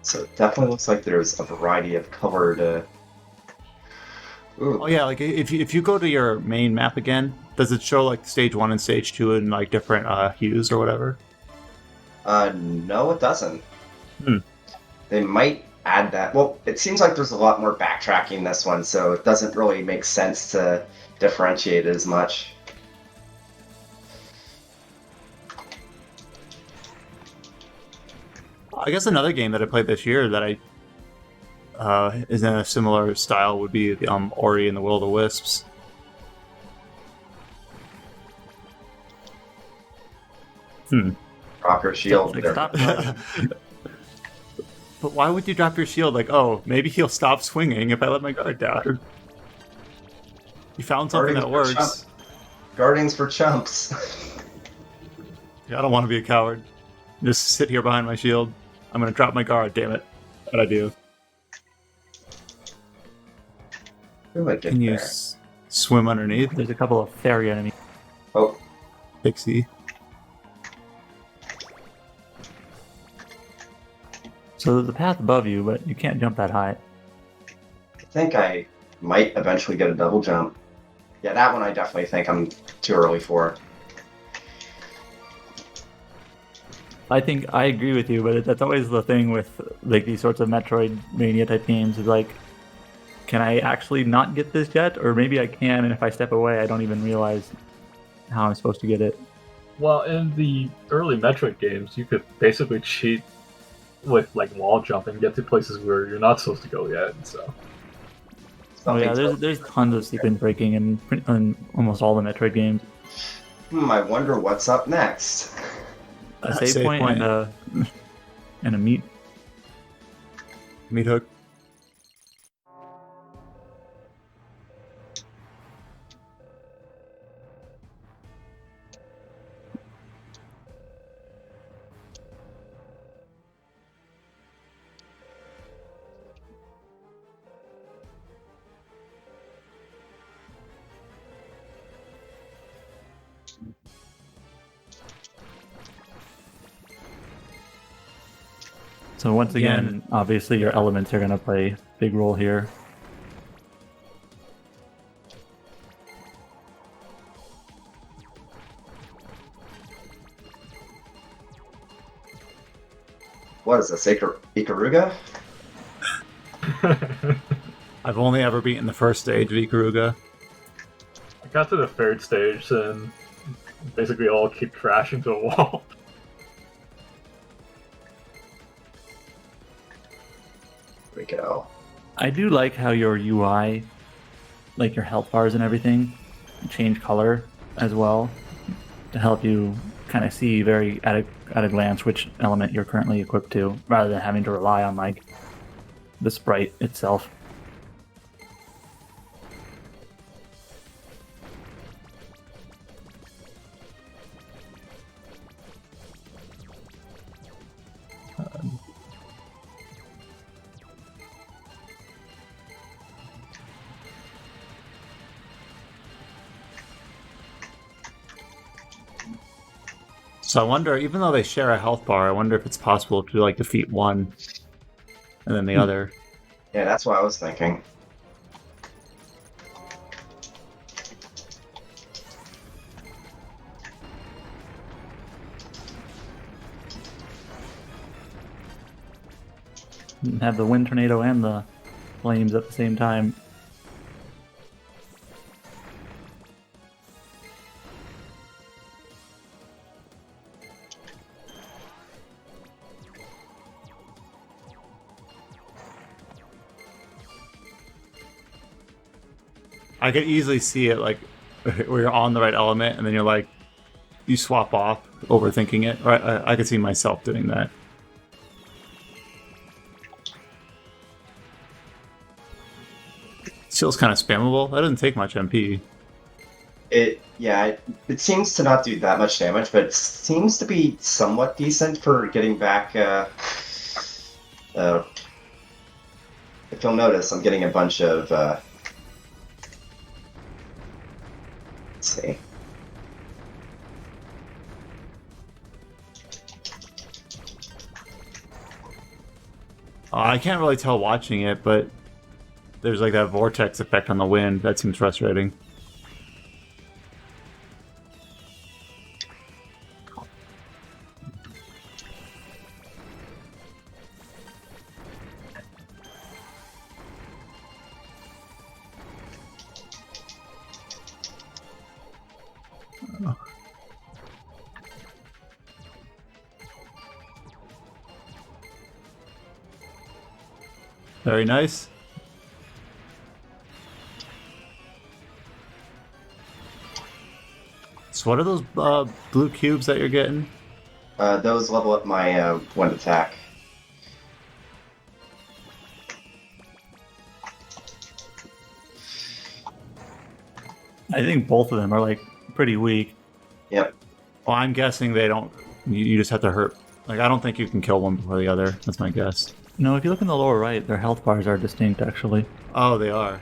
So it definitely looks like there's a variety of colored... Ooh. Oh yeah, like if you go to your main map again, does it show like stage 1 and stage 2 in like different hues or whatever? No, it doesn't. Hmm. They might add that. Well, it seems like there's a lot more backtracking in this one, so it doesn't really make sense to differentiate it as much. I guess another game that I played this year that is in a similar style would be the Ori and the Will of the Wisps. Drop your shield. Like, There. stop. But why would you drop your shield? Like, oh, maybe he'll stop swinging if I let my guard down. You found something that works. Guardians for chumps. Yeah, I don't want to be a coward. Just sit here behind my shield. I'm gonna drop my guard, damn it. What I do? Who would get Can you there? swim underneath? There's a couple of fairy enemies. Oh, Pixie. So there's a path above you, but you can't jump that high. I think I might eventually get a double jump. Yeah, that one I definitely think I'm too early for. I think I agree with you, but that's always the thing with like these sorts of Metroidvania type games is like, can I actually not get this yet? Or maybe I can, and if I step away, I don't even realize how I'm supposed to get it. Well, in the early Metroid games, you could basically cheat with like wall jumping, get to places where you're not supposed to go yet. So. Oh yeah, there's tons of sequence breaking in almost all the Metroid games. I wonder what's up next. A save point and a meat. Meat hook. So once again, obviously your elements are going to play a big role here. What is this, Ikaruga? I've only ever beaten the first stage of Ikaruga. I got to the third stage and basically all keep crashing to a wall. There we go. I do like how your UI, like your health bars and everything, change color as well to help you kind of see very at a glance which element you're currently equipped to, rather than having to rely on like the sprite itself. So I wonder, even though they share a health bar, I wonder if it's possible to like defeat one and then the other. Yeah, that's what I was thinking. Have the wind tornado and the flames at the same time. I could easily see it like where you're on the right element and then you're like, you swap off, overthinking it. Or I could see myself doing that. Feels kind of spammable. That doesn't take much MP. It seems to not do that much damage, but it seems to be somewhat decent for getting back. If you'll notice, I'm getting a bunch of. Let's see. I can't really tell watching it, but there's like that vortex effect on the wind. That seems frustrating. Very nice. So what are those blue cubes that you're getting? Those level up my wind attack. I think both of them are like pretty weak. Yep. Well, I'm guessing they don't. You just have to hurt. Like, I don't think you can kill one before the other. That's my guess. No, if you look in the lower right, their health bars are distinct, actually. Oh, they are.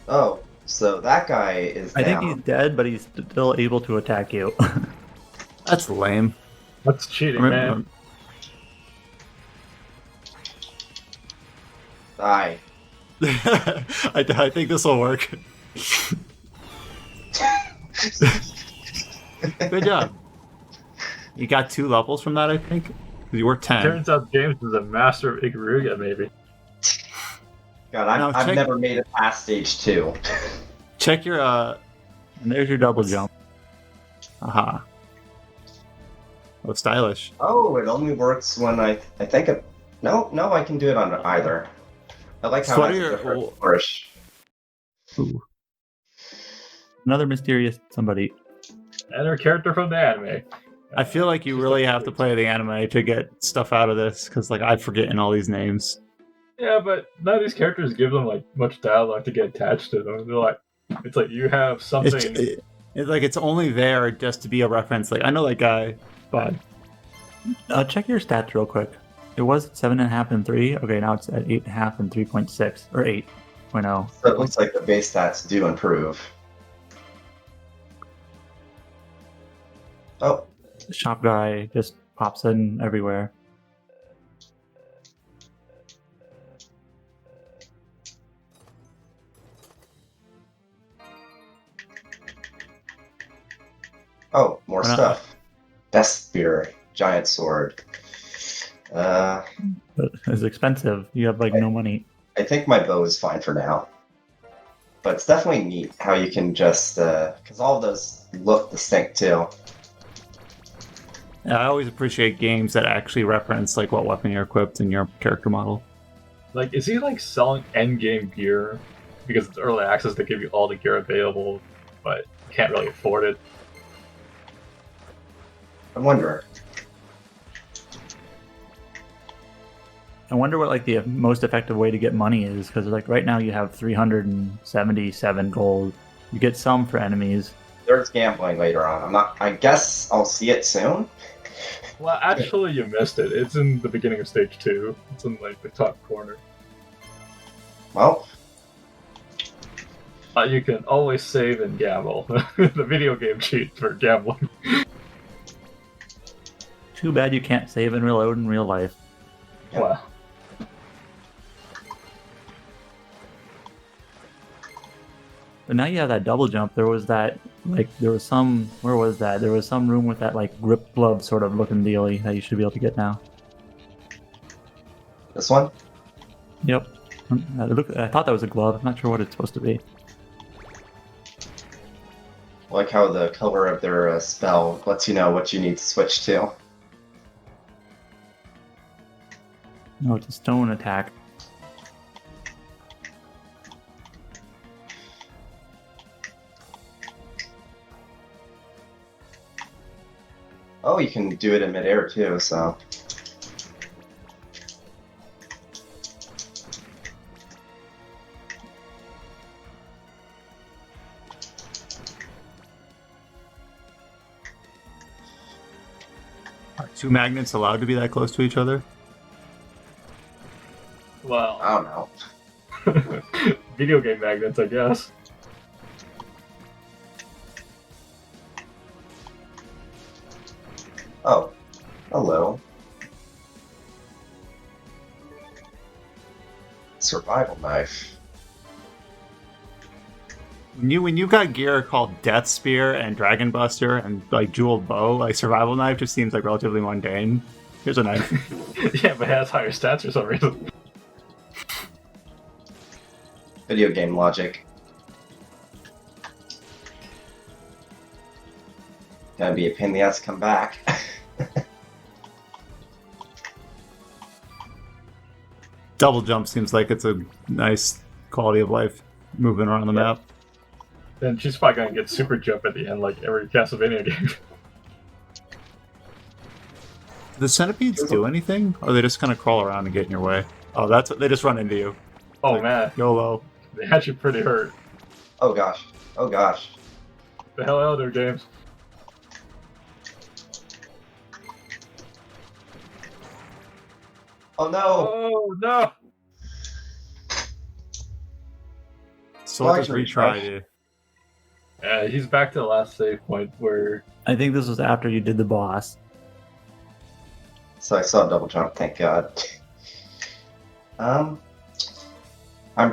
Oh, so that guy is down. I think he's dead, but he's still able to attack you. That's lame. That's cheating, man. Die. I think this will work. Good job. You got 2 levels from that, I think. You were 10. Turns out James is a master of Ikaruga, maybe. God, Now, I've never made it past stage 2. Check your And there's your double jump. Aha. Oh, stylish. Oh, it only works when I think it. No, I can do it on either. I like how So what that's are a your- different flourish. Ooh. Another mysterious somebody. And her character from the anime. I feel like you really have to play the anime to get stuff out of this, because like I'm forgetting all these names. Yeah, but none of these characters give them like much dialogue to get attached to them. They're like, it's like you have something. It's like it's only there just to be a reference. Like I know that guy, but Check your stats real quick. It was 7.5 and 3. Okay, now it's at 8.5 and 3.6 or 8.0. So it looks like the base stats do improve. Oh, The shop guy just pops in everywhere. oh, more Why not? stuff. Best spear, giant sword. But it's expensive. You have like no money. I think my bow is fine for now. But it's definitely neat how you can just, because all of those look distinct too. I always appreciate games that actually reference like what weapon you're equipped in your character model. Like, is he like selling end game gear because it's early access to give you all the gear available, but you can't really afford it? I wonder. I wonder what like the most effective way to get money is, because like right now you have 377 gold. You get some for enemies. There's gambling later on. I guess I'll see it soon. Well, actually, you missed it. It's in the beginning of stage 2. It's in like the top corner. Well, You can always save and gamble. The video game cheat for gambling. Too bad you can't save and reload in real life. Yep. Wow. But now you have that double jump. There was that, like, there was some, where was that? There was some room with that, like, grip glove sort of looking dealy that you should be able to get now. this one? Yep. I thought that was a glove. I'm not sure what it's supposed to be. I like how the color of their spell lets you know what you need to switch to. No, it's a stone attack. Oh, you can do it in midair too, so. Are two magnets allowed to be that close to each other? Well, I don't know. video game magnets, I guess. Oh, hello. Survival knife. When you got gear called Death Spear and Dragon Buster and like Jeweled Bow, like Survival Knife just seems like relatively mundane. Here's a knife. Yeah, but it has higher stats for some reason. Video game logic. Gonna be a pain in the ass to come back. Double jump seems like it's a nice quality of life moving around the map. Then she's probably gonna get super jump at the end, like every Castlevania game. Do the centipedes do anything? Or they just kind of crawl around and get in your way? Oh, that's they just run into you. Oh Like, man, YOLO. they had you pretty hurt. Oh gosh. Oh gosh. The hell out of there, James. Oh no! Oh no! So Well, just actually, retry it. He's back to the last save point where I think this was after you did the boss. So I saw a double jump, thank god. I'm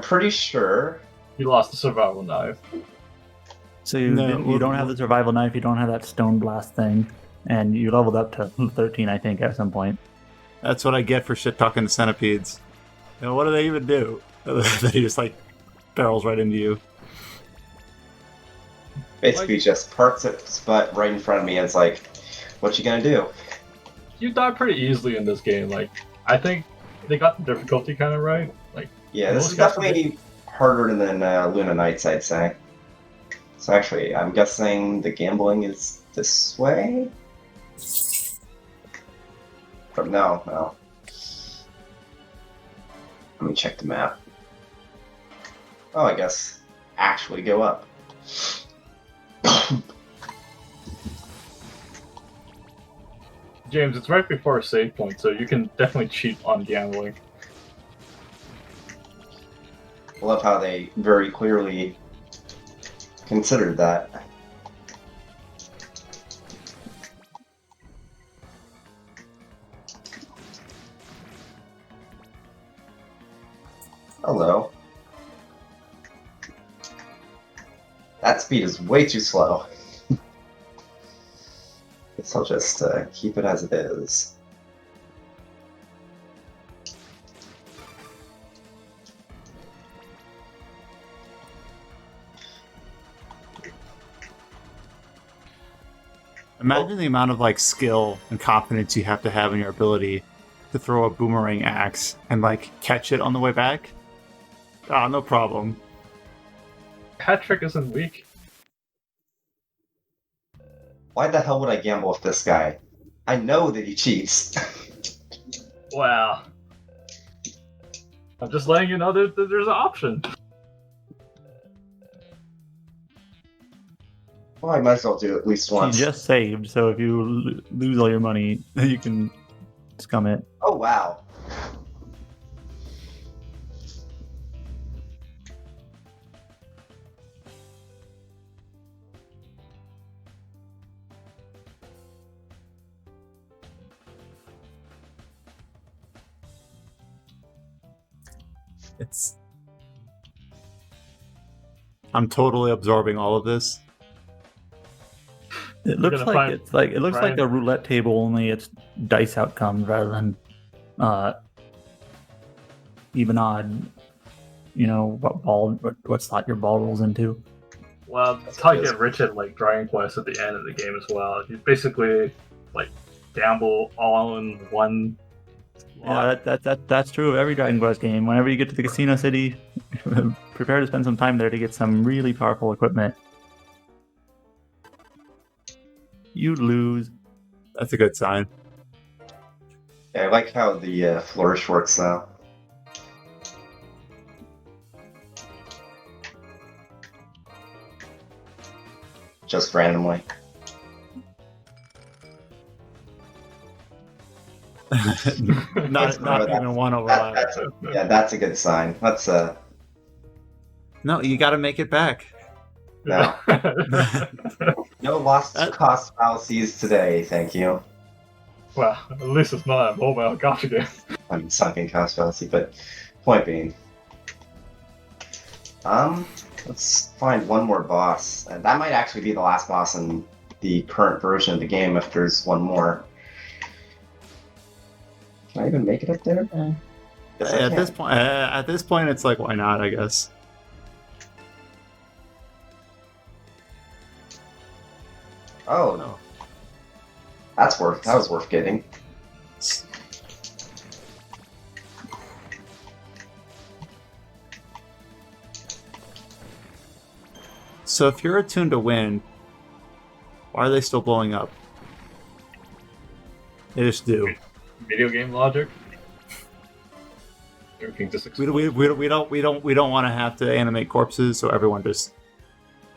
pretty sure. he lost the survival knife. So you, No, you don't have the survival knife, you don't have that stone blast thing, and you leveled up to 13, I think, at some point. That's what I get for shit talking to centipedes. You know, what do they even do? That he just like barrels right into you. Basically just parks its butt right in front of me and it's like, what you gonna do? You die pretty easily in this game. Like, I think they got the difficulty kind of right. Like, Yeah, this most is definitely harder than Luna Nights, I'd say. So actually, I'm guessing the gambling is this way? But no. Let me check the map. Oh, I guess actually go up. James, it's right before a save point, so you can definitely cheat on gambling. I love how they very clearly considered that. Hello. That speed is way too slow. Guess I'll just keep it as it is. Imagine the amount of like skill and confidence you have to have in your ability to throw a boomerang axe and like catch it on the way back. Ah, no problem. Hat trick isn't weak. Why the hell would I gamble with this guy? I know that he cheats. Wow. I'm just letting you know that there's an option. Well, I might as well do it at least You once. just saved, so if you lose all your money, you can scum it. Oh, wow. I'm totally absorbing all of this. It looks gonna like find it's like it looks like Bryan. a roulette table, only it's dice outcomes rather than even odd. You know what slot your ball rolls into. Well, that's how you get rich at like Dragon Quest at the end of the game as well. You basically like gamble all in one. Yeah, that's true of every Dragon Quest game. Whenever you get to the Casino City, prepare to spend some time there to get some really powerful equipment. You lose. That's a good sign. Yeah, I like how the flourish works now. Just randomly. not even one overlap. That's a good sign. That's No, you got to make it back. no. No lost cost fallacies today, thank you. Well, at least it's not a mobile gotcha game. I'm sunken cost fallacy, but point being. Let's find one more boss. And that might actually be the last boss in the current version of the game if there's one more. Can I even make it up there? Yes, I At can. this point, it's like, why not? I guess. Oh no. That was worth getting. So if you're attuned to wind, why are they still blowing up? They just do. Video game logic. Everything just We don't want to have to animate corpses, so everyone just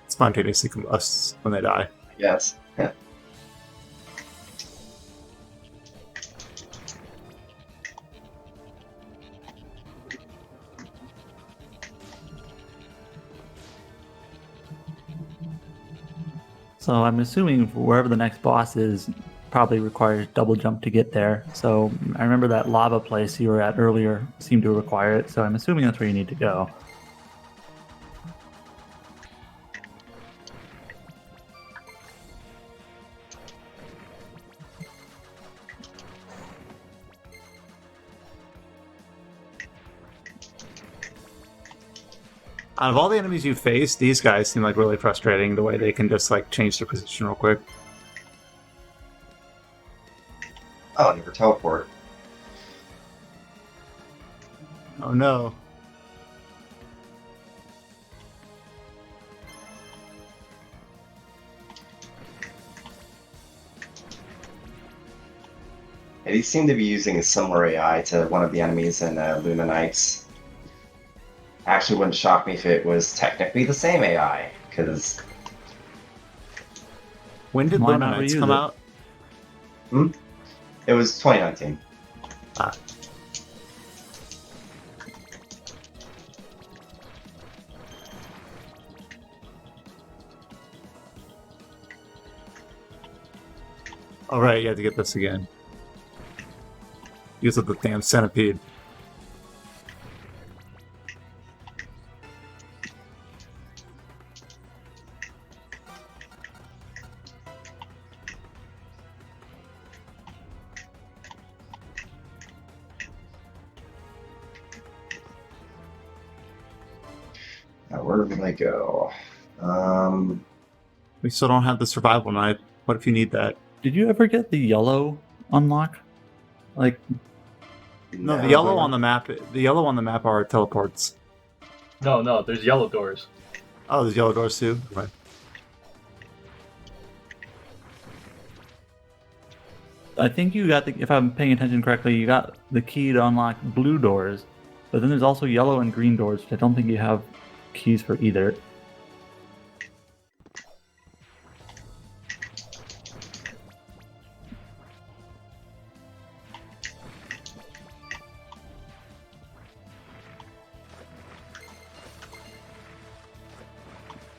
spontaneously combusts when they die. Yes. Yeah. So I'm assuming wherever the next boss is probably requires double jump to get there. So I remember that lava place you were at earlier seemed to require it, so I'm assuming that's where you need to go. Out of all the enemies you face, these guys seem like really frustrating. The way they can just like change their position real quick. Oh, never teleport. Oh no! Yeah, these seem to be using a similar AI to one of the enemies in Luna Knights. Actually, wouldn't shock me if it was technically the same AI, because When did Why Luna not Knights reuse come it? out? it was 2019. Oh right, you have to get this again. Use of the damn centipede. Now, where did I go? We still don't have the survival knife. What if you need that? Did you ever get the yellow unlock? Like, No, the yellow on the map. The yellow on the map are teleports. No, there's yellow doors. Oh, there's yellow doors too. Right. I think you got the, if I'm paying attention correctly, you got the key to unlock blue doors, but then there's also yellow and green doors, which I don't think you have keys for either.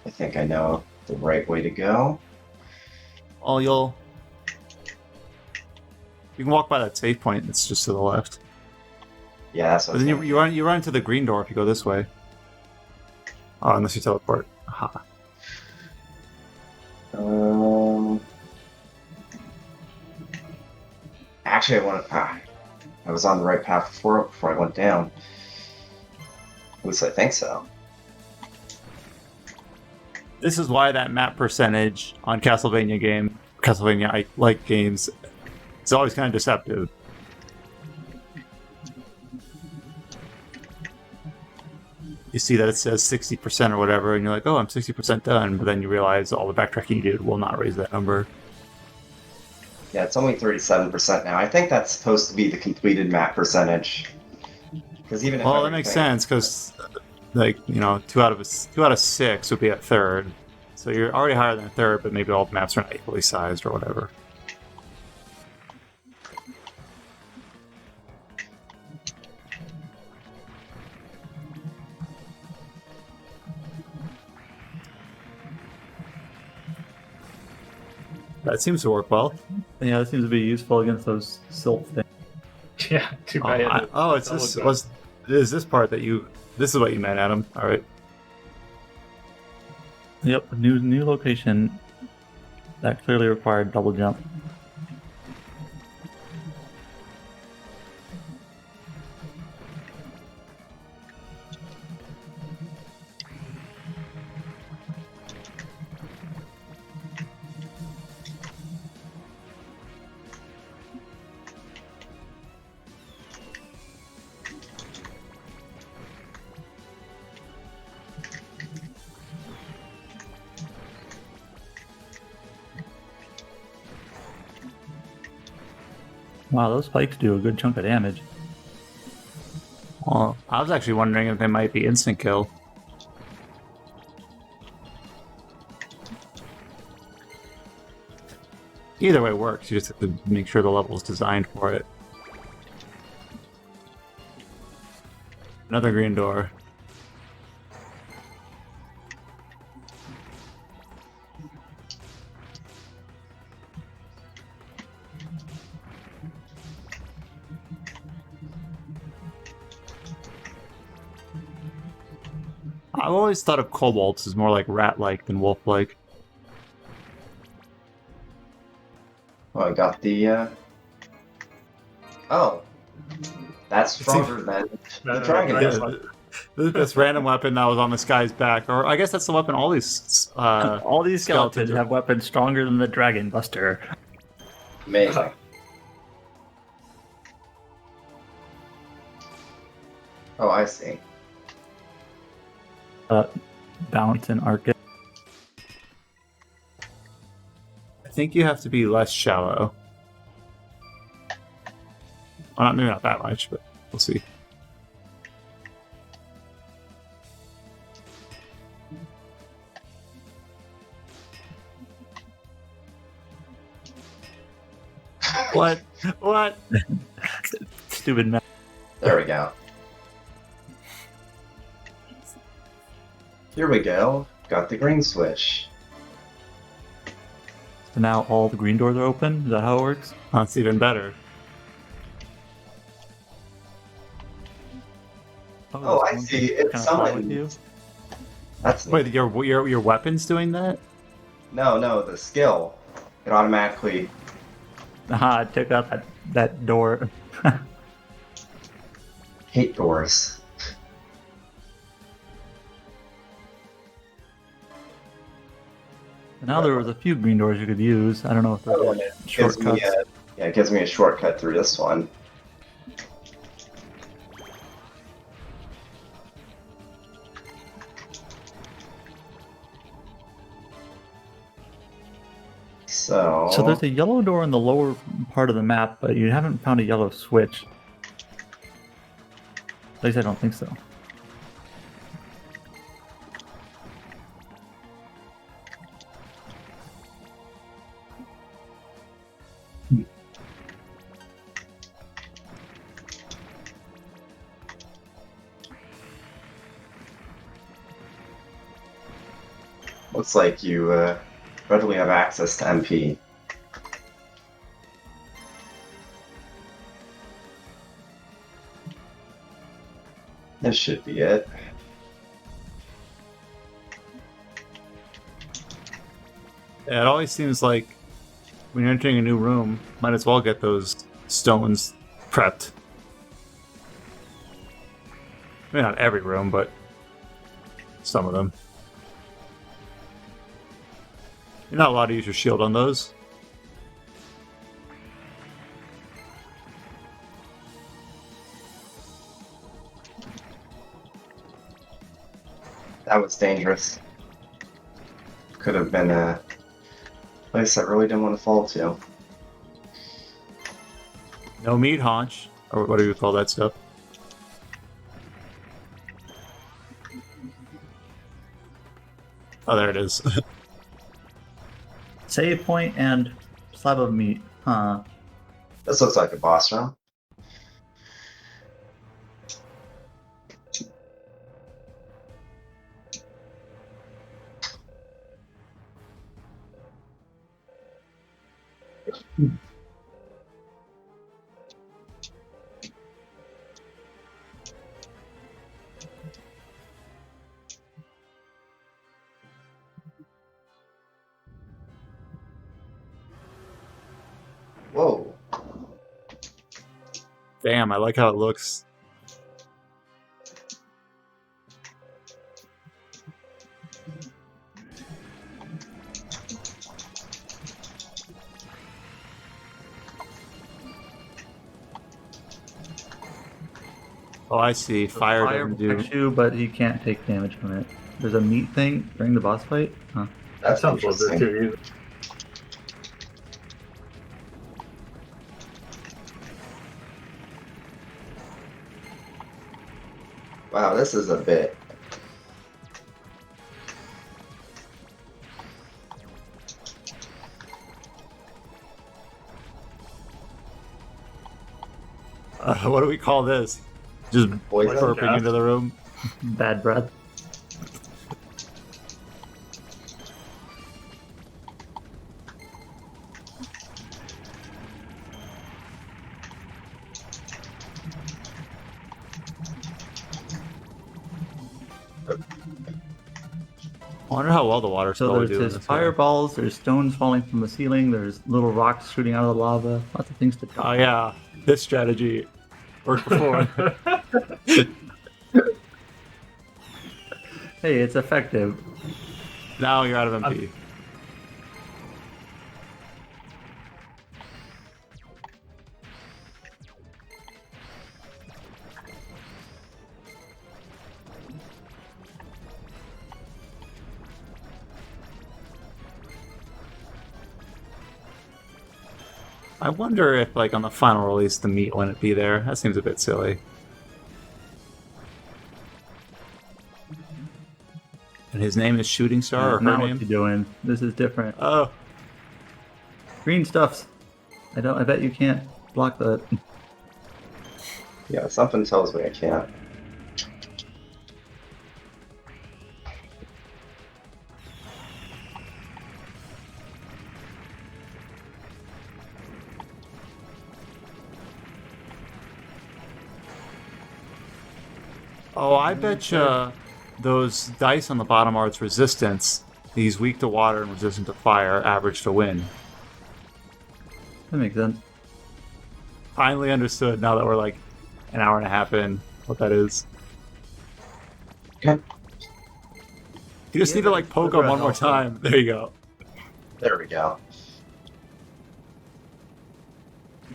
I think I know the right way to go. Oh, you can walk by that save point. It's just to the left. Yeah, that's what But then you run into the green door if you go this way. Oh, unless you teleport. Aha. Actually, I was on the right path before I went down. At least I think so. This is why that map percentage on Castlevania-like games, it's always kind of deceptive. You see that it says 60% or whatever, and you're like, oh, I'm 60% done, but then you realize all the backtracking you did will not raise that number. Yeah, it's only 37% now. I think that's supposed to be the completed map percentage. Because even if That makes sense, because, like, you know, 2 out of 6 would be a third. So you're already higher than a third, but maybe all the maps are not equally sized or whatever. That seems to work well. Yeah, that seems to be useful against those silt things. Yeah, too bad. Is this part that you... This is what you meant, Adam. All right. Yep, new location that clearly required double jump. Wow, those spikes do a good chunk of damage. Well, I was actually wondering if they might be instant kill. Either way works, you just have to make sure the level is designed for it. Another green door. I've always thought of kobolds as more like rat-like than wolf-like. Oh, I got the, Oh. That's stronger than the dragon. This random weapon that was on this guy's back. Or I guess that's the weapon all these... all these skeletons have weapons stronger than the Dragon Buster. Amazing. Oh, I see. Bounce and arc it. I think you have to be less shallow. Well, maybe not that much, but we'll see. What? What? Stupid map. There we go. Here we go. Got the green switch. So now all the green doors are open? Is that how it works? That's even better. Oh, I see. It's summoned. That's Wait, your weapon's doing that? No, the skill. It automatically. Aha, it took out that door. Hate doors. Now there was a few green doors you could use. I don't know if those Oh, are and it gives me shortcuts. it gives me a shortcut through this one. So there's a yellow door in the lower part of the map, but you haven't found a yellow switch. At least I don't think so. Looks like you readily have access to MP. This should be it. Yeah, it always seems like when you're entering a new room, might as well get those stones prepped. I mean, not every room, but some of them. You're not allowed to use your shield on those. That was dangerous. Could have been a place I really didn't want to fall to. No meat haunch, or what do you call that stuff? Oh, there it is. Save point and slab of meat. Huh. This looks like a boss room. Whoa. Damn, I like how it looks. Oh, I see. Fire doesn't do. Protects you, but you can't take damage from it. There's a meat thing during the boss fight? Huh. That That's sounds a little bit interesting. too easy. Wow, this is a bit. What do we call this? Just Poison? burping into the room? Bad breath. I wonder how well the water So spell would there's do. in this this fireballs, there's stones falling from the ceiling, there's little rocks shooting out of the lava. Lots of things to Oh yeah, this strategy worked before. Hey, it's effective. Now you're out of MP. I wonder if, like, on the final release, the meat wouldn't be there. That seems a bit silly. And his name is Shooting Star, or her Now what name? you doing? This is different. Oh, Green stuffs. I bet you can't block that. Yeah, something tells me I can't. oh, I bet you those dice on the bottom are its resistance. He's weak to water and resistant to fire, average to wind. That makes sense. Finally understood now that we're like an hour and a half in what that is. Okay. You just Yeah, need to but like poke super him one more helpful. time. There you go. There we go.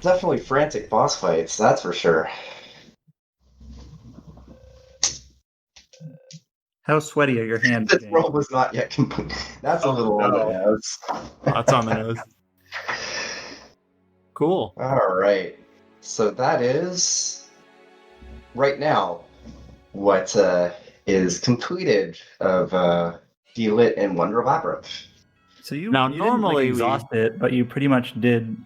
Definitely frantic boss fights, that's for sure. How sweaty are your hands? This James? roll was not yet complete. That's a little on the nose. That's on the nose. Cool. All right. So that is right now what is completed of Deedlit and Wonder Labyrinth. So you Now, you normally didn't exhaust it, but you pretty much did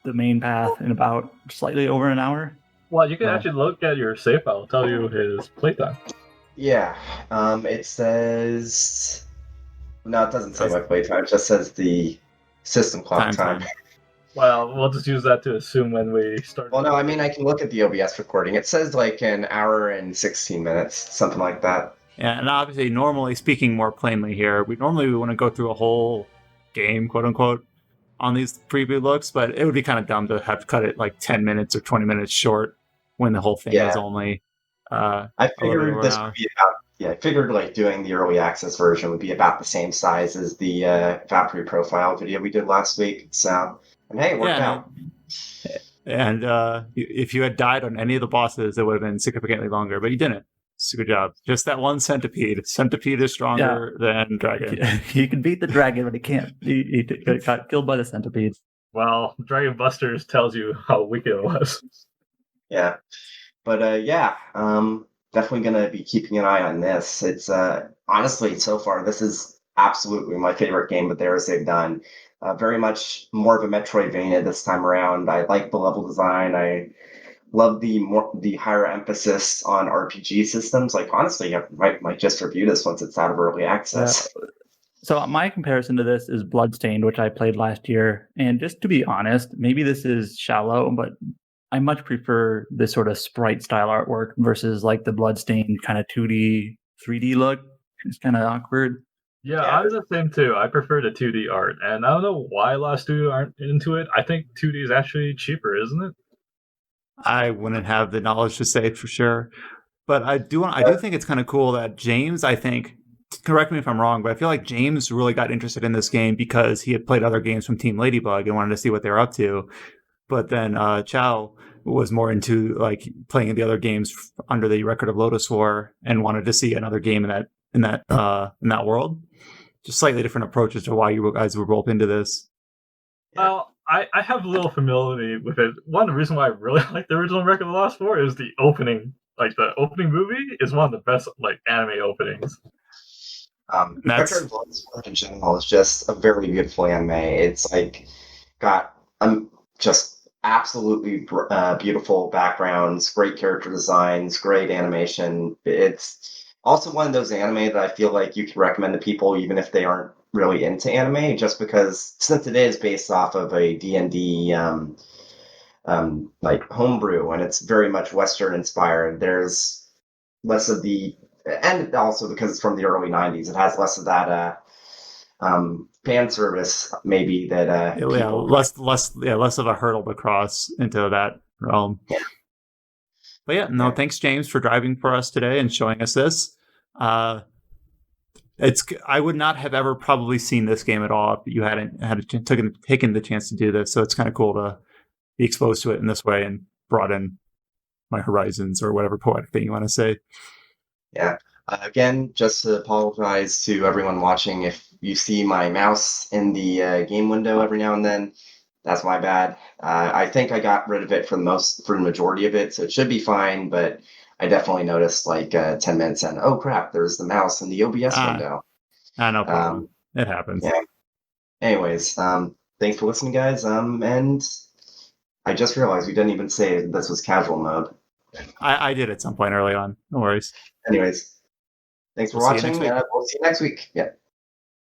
the main path in about slightly over an hour. Well, you can actually look at your save file. It'll tell you his playtime. Yeah. It says. No, it doesn't say my playtime. It just says the system clock time. Well, we'll just use that to assume when we start. Well, no, I mean, I can look at the OBS recording. It says like an hour and 16 minutes, something like that. Yeah, and obviously, normally speaking more plainly here, we normally want to go through a whole game, quote unquote, on these preview looks, but it would be kind of dumb to have to cut it like 10 minutes or 20 minutes short when the whole thing is only. I figured this would be about. Yeah, I figured like doing the early access version would be about the same size as the Valkyrie profile video we did last week. So, and hey, it worked out. And if you had died on any of the bosses, it would have been significantly longer, but you didn't. It's a good job. Just that one centipede. Centipede is stronger than dragon. You can beat the dragon, but he can't. He got killed by the centipede. Well, Dragon Busters tells you how weak it was. Yeah, but definitely gonna be keeping an eye on this. It's honestly, so far, this is absolutely my favorite game that they've done. Very much more of a Metroidvania this time around. I like the level design. I love the higher emphasis on RPG systems. Like, honestly, I might just review this once it's out of early access. Yeah. So my comparison to this is Bloodstained, which I played last year. And just to be honest, maybe this is shallow, but I much prefer this sort of sprite style artwork versus like the Bloodstained kind of 2D, 3D look. It's kind of awkward. Yeah, I'm the same too. I prefer the 2D art, and I don't know why a lot of studios aren't into it. I think 2D is actually cheaper, isn't it? I wouldn't have the knowledge to say for sure, but I do think it's kind of cool that James, I think, correct me if I'm wrong, but I feel like James really got interested in this game because he had played other games from Team Ladybug and wanted to see what they were up to. But then Chao was more into like playing the other games under the Record of Lodoss War and wanted to see another game in that world. Just slightly different approaches to why you guys were both into this. Well, I have little familiarity with it. One of the reasons why I really like the original Record of Lodoss War is the opening. Like, the opening movie is one of the best like anime openings. Record of Lodoss War in general is just a very beautiful anime. It's like got just absolutely beautiful backgrounds, great character designs, great animation. It's also one of those anime that I feel like you can recommend to people even if they aren't really into anime, just because since it is based off of a D&D like homebrew and it's very much Western inspired, there's less of and also because it's from the early 90s, it has less of that fan service maybe that less of a hurdle to cross into that realm. Yeah. But thanks James for driving for us today and showing us this. I would not have ever probably seen this game at all if you hadn't taken the chance to do this. So it's kind of cool to be exposed to it in this way and broaden my horizons or whatever poetic thing you want to say. Yeah. Again, just to apologize to everyone watching if you see my mouse in the game window every now and then. That's my bad. I think I got rid of it for the majority of it, so it should be fine. But I definitely noticed like 10 minutes in. Oh crap! There's the mouse in the OBS window. No problem. It happens. Yeah. Anyways, thanks for listening, guys. And I just realized we didn't even say this was casual mode. I did at some point early on. No worries. Anyways, thanks for watching. We'll see you next week. Yeah.